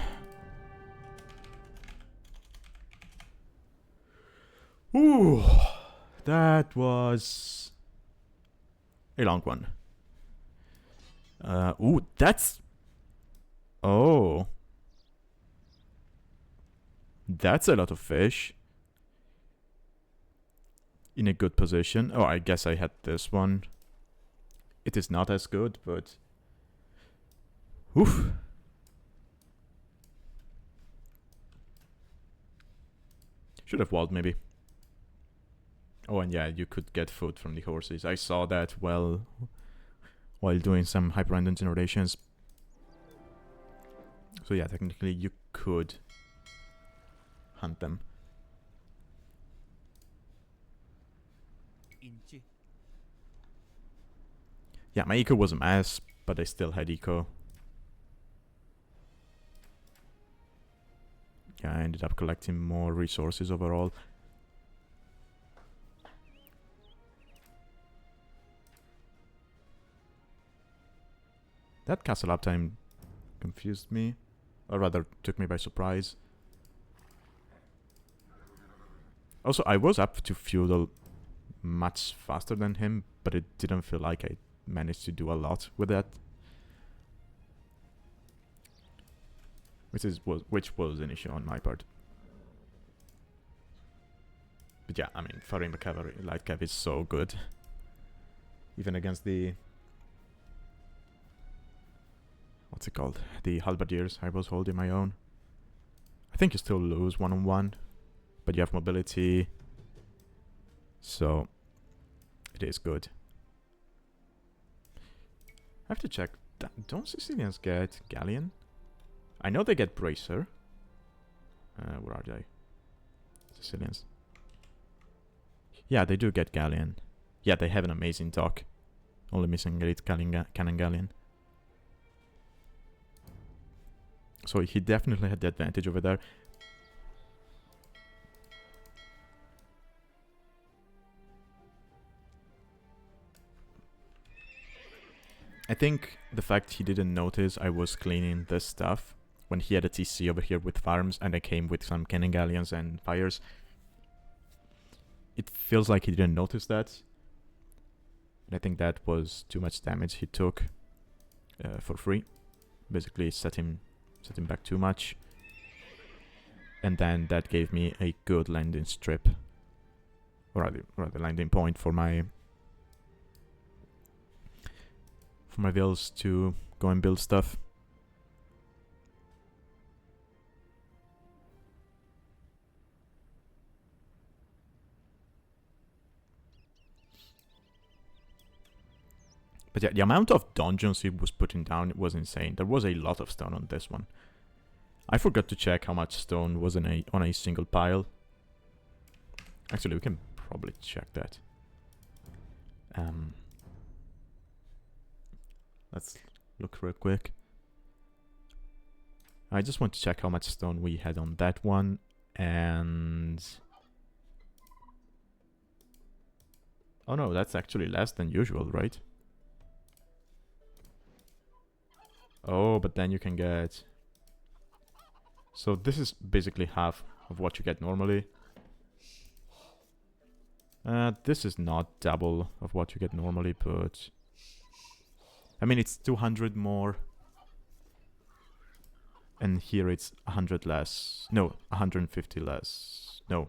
Ooh, that was a long one. Ooh, that's... Oh. That's a lot of fish. In a good position. Oh, I guess I had this one. It is not as good, but... Oof. Should have walled, maybe. Oh, and yeah, you could get food from the horses. I saw that while doing some hyper-random generations. So yeah, technically you could hunt them. Yeah, my eco was a mess, but I still had eco. Yeah, I ended up collecting more resources overall. That castle uptime confused me, or rather took me by surprise. Also, I was up to feudal much faster than him, but it didn't feel like I managed to do a lot with that. Which was an issue on my part. But yeah, I mean, firing the cavalry light cav is so good. Even against the... What's it called? The halberdiers I was holding my own. I think you still lose one-on-one, but you have mobility. So, it is good. I have to check. Don't Sicilians get galleon? I know they get bracer. Where are they? Sicilians. Yeah, they do get galleon. Yeah, they have an amazing dock. Only missing great cannon galleon. So he definitely had the advantage over there. I think the fact he didn't notice I was cleaning this stuff when he had a TC over here with farms and I came with some cannon galleons and fires. It feels like he didn't notice that. And I think that was too much damage he took for free. Basically set him back too much. And then that gave me a good landing strip. Or rather landing point for my vills to go and build stuff. But yeah, the amount of dungeons he was putting down was insane. There was a lot of stone on this one. I forgot to check how much stone was on a single pile. Actually, we can probably check that. Let's look real quick. I just want to check how much stone we had on that one, and Oh no, that's actually less than usual, right? Oh, but then you can get... So this is basically half of what you get normally. This is not double of what you get normally, but... I mean, it's 200 more. And here it's 100 less. No, 150 less. No.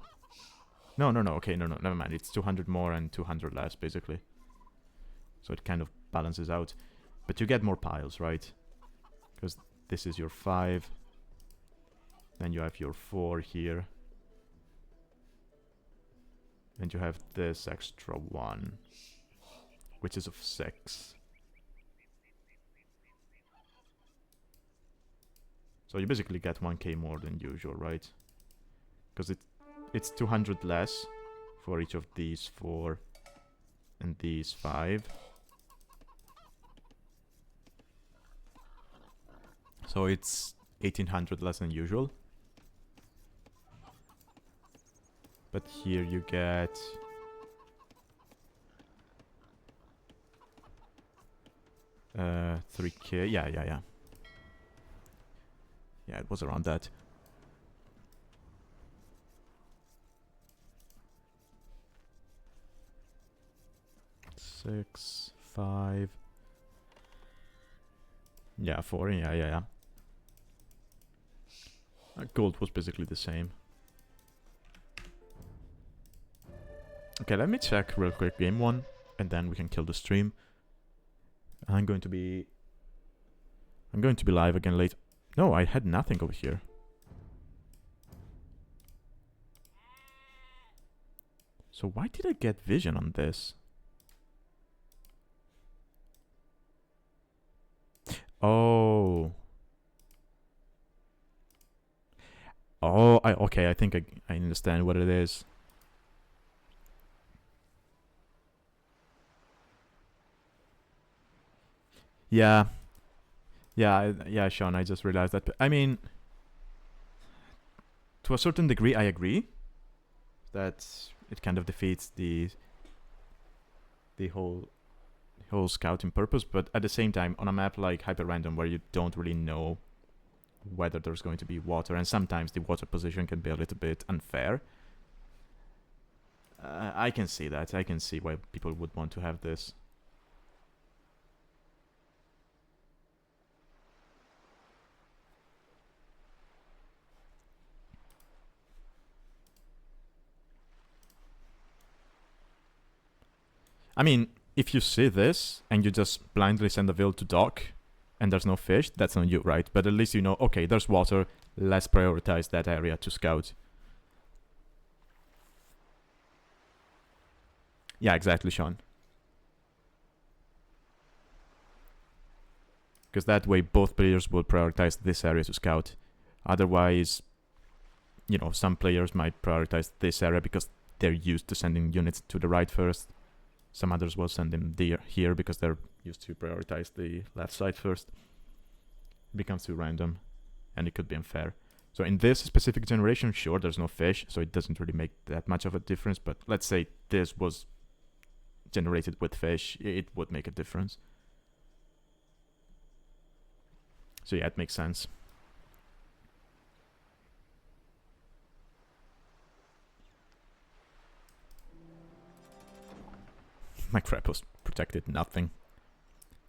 No, okay, no, never mind. It's 200 more and 200 less, basically. So it kind of balances out. But you get more piles, right? Because this is your 5. Then you have your 4 here. And you have this extra 1, which is of 6. So you basically get 1k more than usual, right? Because it's 200 less for each of these 4 and these 5. So it's 1800 less than usual. But here you get... Uh, 3k, yeah. Yeah, it was around that. Six, 5. Yeah, 4, yeah. Gold was basically the same. Okay, let me check real quick game 1, and then we can kill the stream. I'm going to be live again later. No, I had nothing over here. So why did I get vision on this? Oh. Oh, okay, I think I understand what it is. Yeah, Sean, I just realized that. I mean, to a certain degree, I agree that it kind of defeats the whole scouting purpose, but at the same time, on a map like Hyper Random, where you don't really know whether there's going to be water, and sometimes the water position can be a little bit unfair, I can see that. I can see why people would want to have this. I mean, if you see this and you just blindly send a veil to dock and there's no fish, that's on you, right? But at least you know, okay, there's water, let's prioritize that area to scout. Yeah, exactly, Sean. Because that way both players will prioritize this area to scout. Otherwise, you know, some players might prioritize this area because they're used to sending units to the right first. Some others will send them here because they're used to prioritize the left side first. It becomes too random, and it could be unfair. So in this specific generation, sure, there's no fish, so it doesn't really make that much of a difference. But let's say this was generated with fish, it would make a difference. So yeah, it makes sense. My Krapos protected nothing.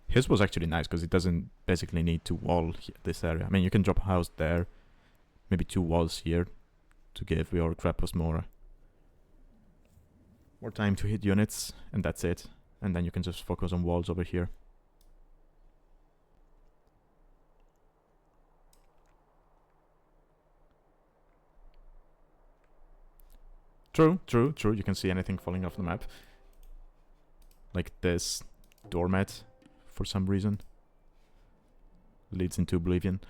His was actually nice because it doesn't basically need to wall this area. I mean, you can drop a house there, maybe 2 walls here to give your Krapos more time to hit units, and that's it. And then you can just focus on walls over here. True. You can see anything falling off the map. Like this doormat, for some reason, leads into oblivion.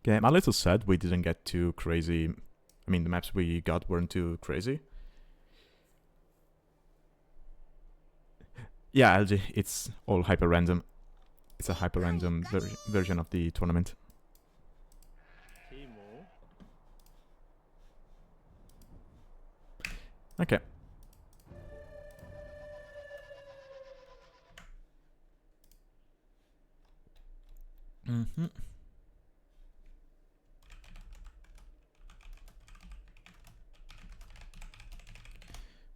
Okay, I'm a little sad we didn't get too crazy. I mean, the maps we got weren't too crazy. Yeah, LG, it's all hyper random. It's a hyper random version of the tournament. Okay. Mm-hmm.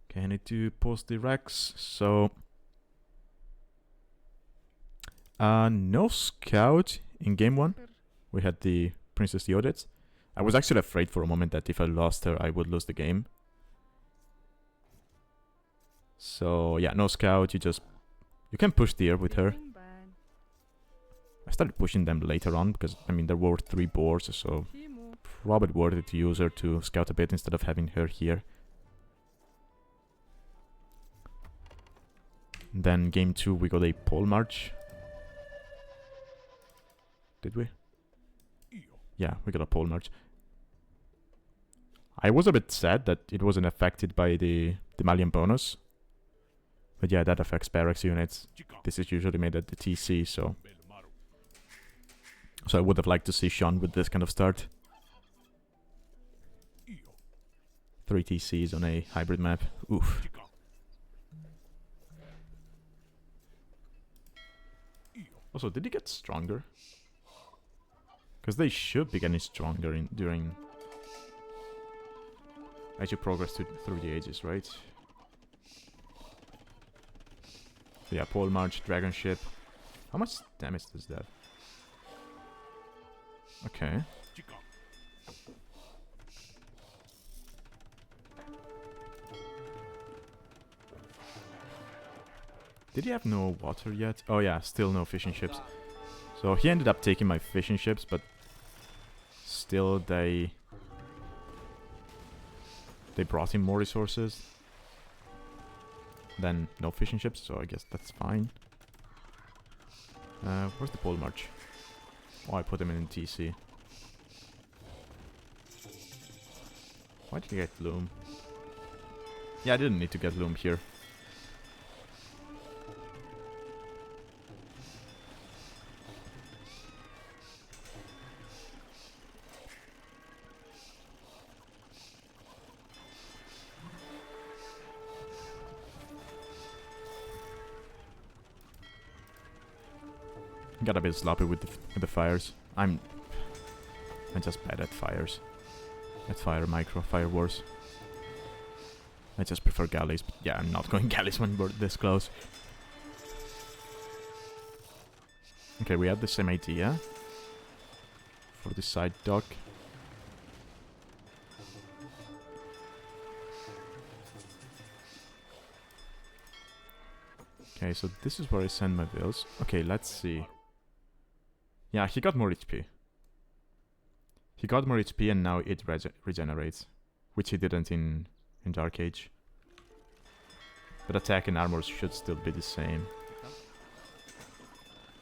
Okay, I need to post the Rex. So, no scout in game 1. We had the Princess Theodets. I was actually afraid for a moment that if I lost her, I would lose the game. So yeah, no scout. You can push the air with her. I started pushing them later on because I mean there were 3 boards, so probably worth it to use her to scout a bit instead of having her here. Then game 2 we got a pole march. Did we? Yeah, we got a pole march. I was a bit sad that it wasn't affected by the Malian bonus. But yeah, that affects barracks units. This is usually made at the TC, so I would have liked to see Sean with this kind of start. 3 TCs on a hybrid map. Oof. Also, did he get stronger? Because they should be getting stronger during as you progress through the ages, right? So yeah, pole march, dragon ship. How much damage does that? Okay. Did he have no water yet? Oh yeah, still no fishing ships. So he ended up taking my fishing ships, but still they brought him more resources than no fishing ships, so I guess that's fine. Where's the pole march? Oh, I put him in TC. Why did he get loom? Yeah, I didn't need to get loom here. Got a bit sloppy with the fires. I'm just bad at fires. At fire micro, fire wars. I just prefer galleys, but yeah, I'm not going galleys when we're this close. Okay, we have the same idea for the side dock. Okay, so this is where I send my bills. Okay, let's see. Yeah, he got more HP. He got more HP and now it regenerates. Which he didn't in Dark Age. But attack and armor should still be the same.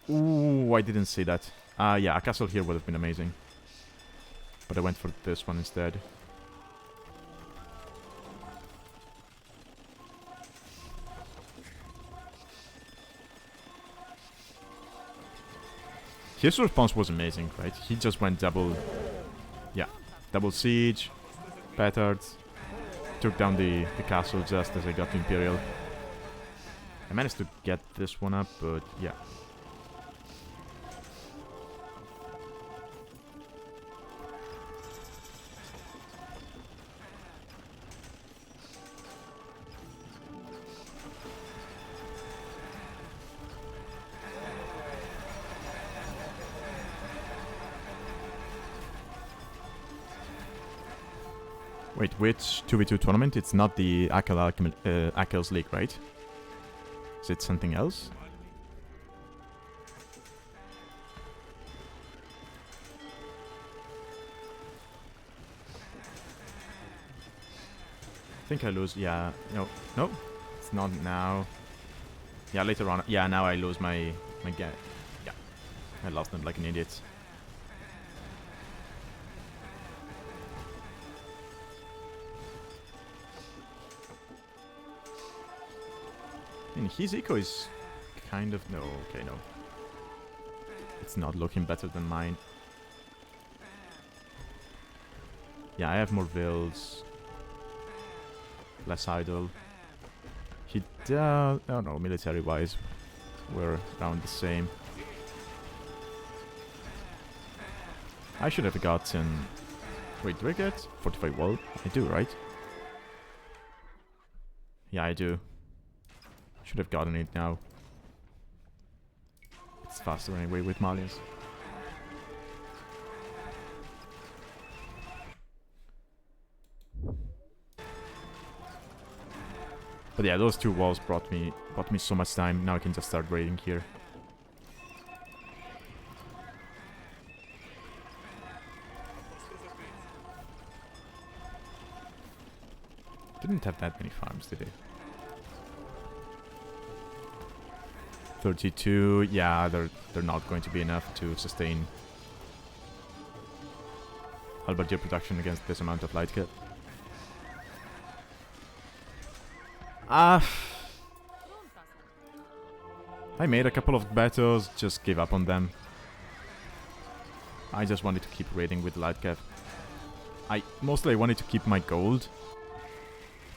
Ooh, I didn't see that. Yeah, a castle here would have been amazing. But I went for this one instead. His response was amazing, right? He just went double... Yeah, double siege, petards, took down the castle just as I got to Imperial. I managed to get this one up, but yeah. Wait, which 2v2 tournament? It's not the Alchemy League, right? Is it something else? I think I lose, yeah. No, it's not now. Yeah, later on. Yeah, now I lose my game. Yeah, I lost them like an idiot. I mean, his eco is kind of... No, okay, no. It's not looking better than mine. Yeah, I have more vills. less idle. He I don't know, military-wise, we're around the same. I should have gotten... Wait, do I get 45 wall? I do, right? Yeah, I do. Should have gotten it now. It's faster anyway with Malians. But yeah, those two walls brought me so much time. Now I can just start raiding here. Didn't have that many farms, did it? 32, yeah, they're not going to be enough to sustain halberdier production against this amount of light kit. I made a couple of battles, just gave up on them. I just wanted to keep raiding with light cap. Mostly I wanted to keep my gold,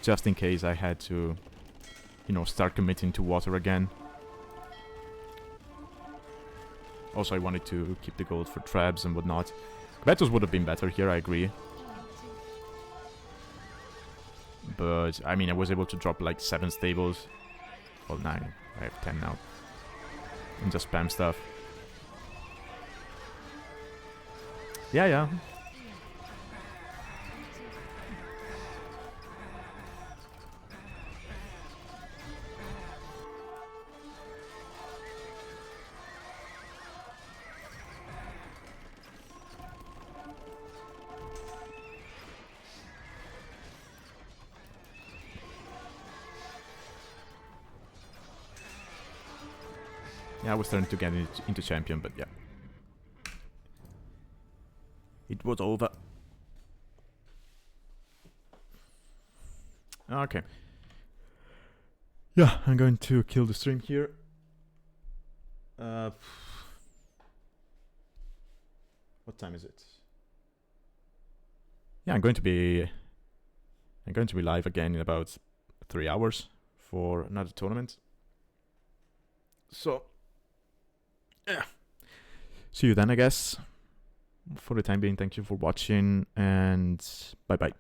just in case I had to, you know, start committing to water again. Also, I wanted to keep the gold for traps and whatnot. Battles would have been better here, I agree. But, I mean, I was able to drop like 7 stables. Well, 9. I have 10 now. And just spam stuff. Yeah. Yeah, I was starting to get into champion, but yeah. It was over. Okay. Yeah, I'm going to kill the stream here. What time is it? Yeah, I'm going to be live again in about 3 hours for another tournament. So, yeah. See you then, I guess. For the time being, thank you for watching, and bye-bye.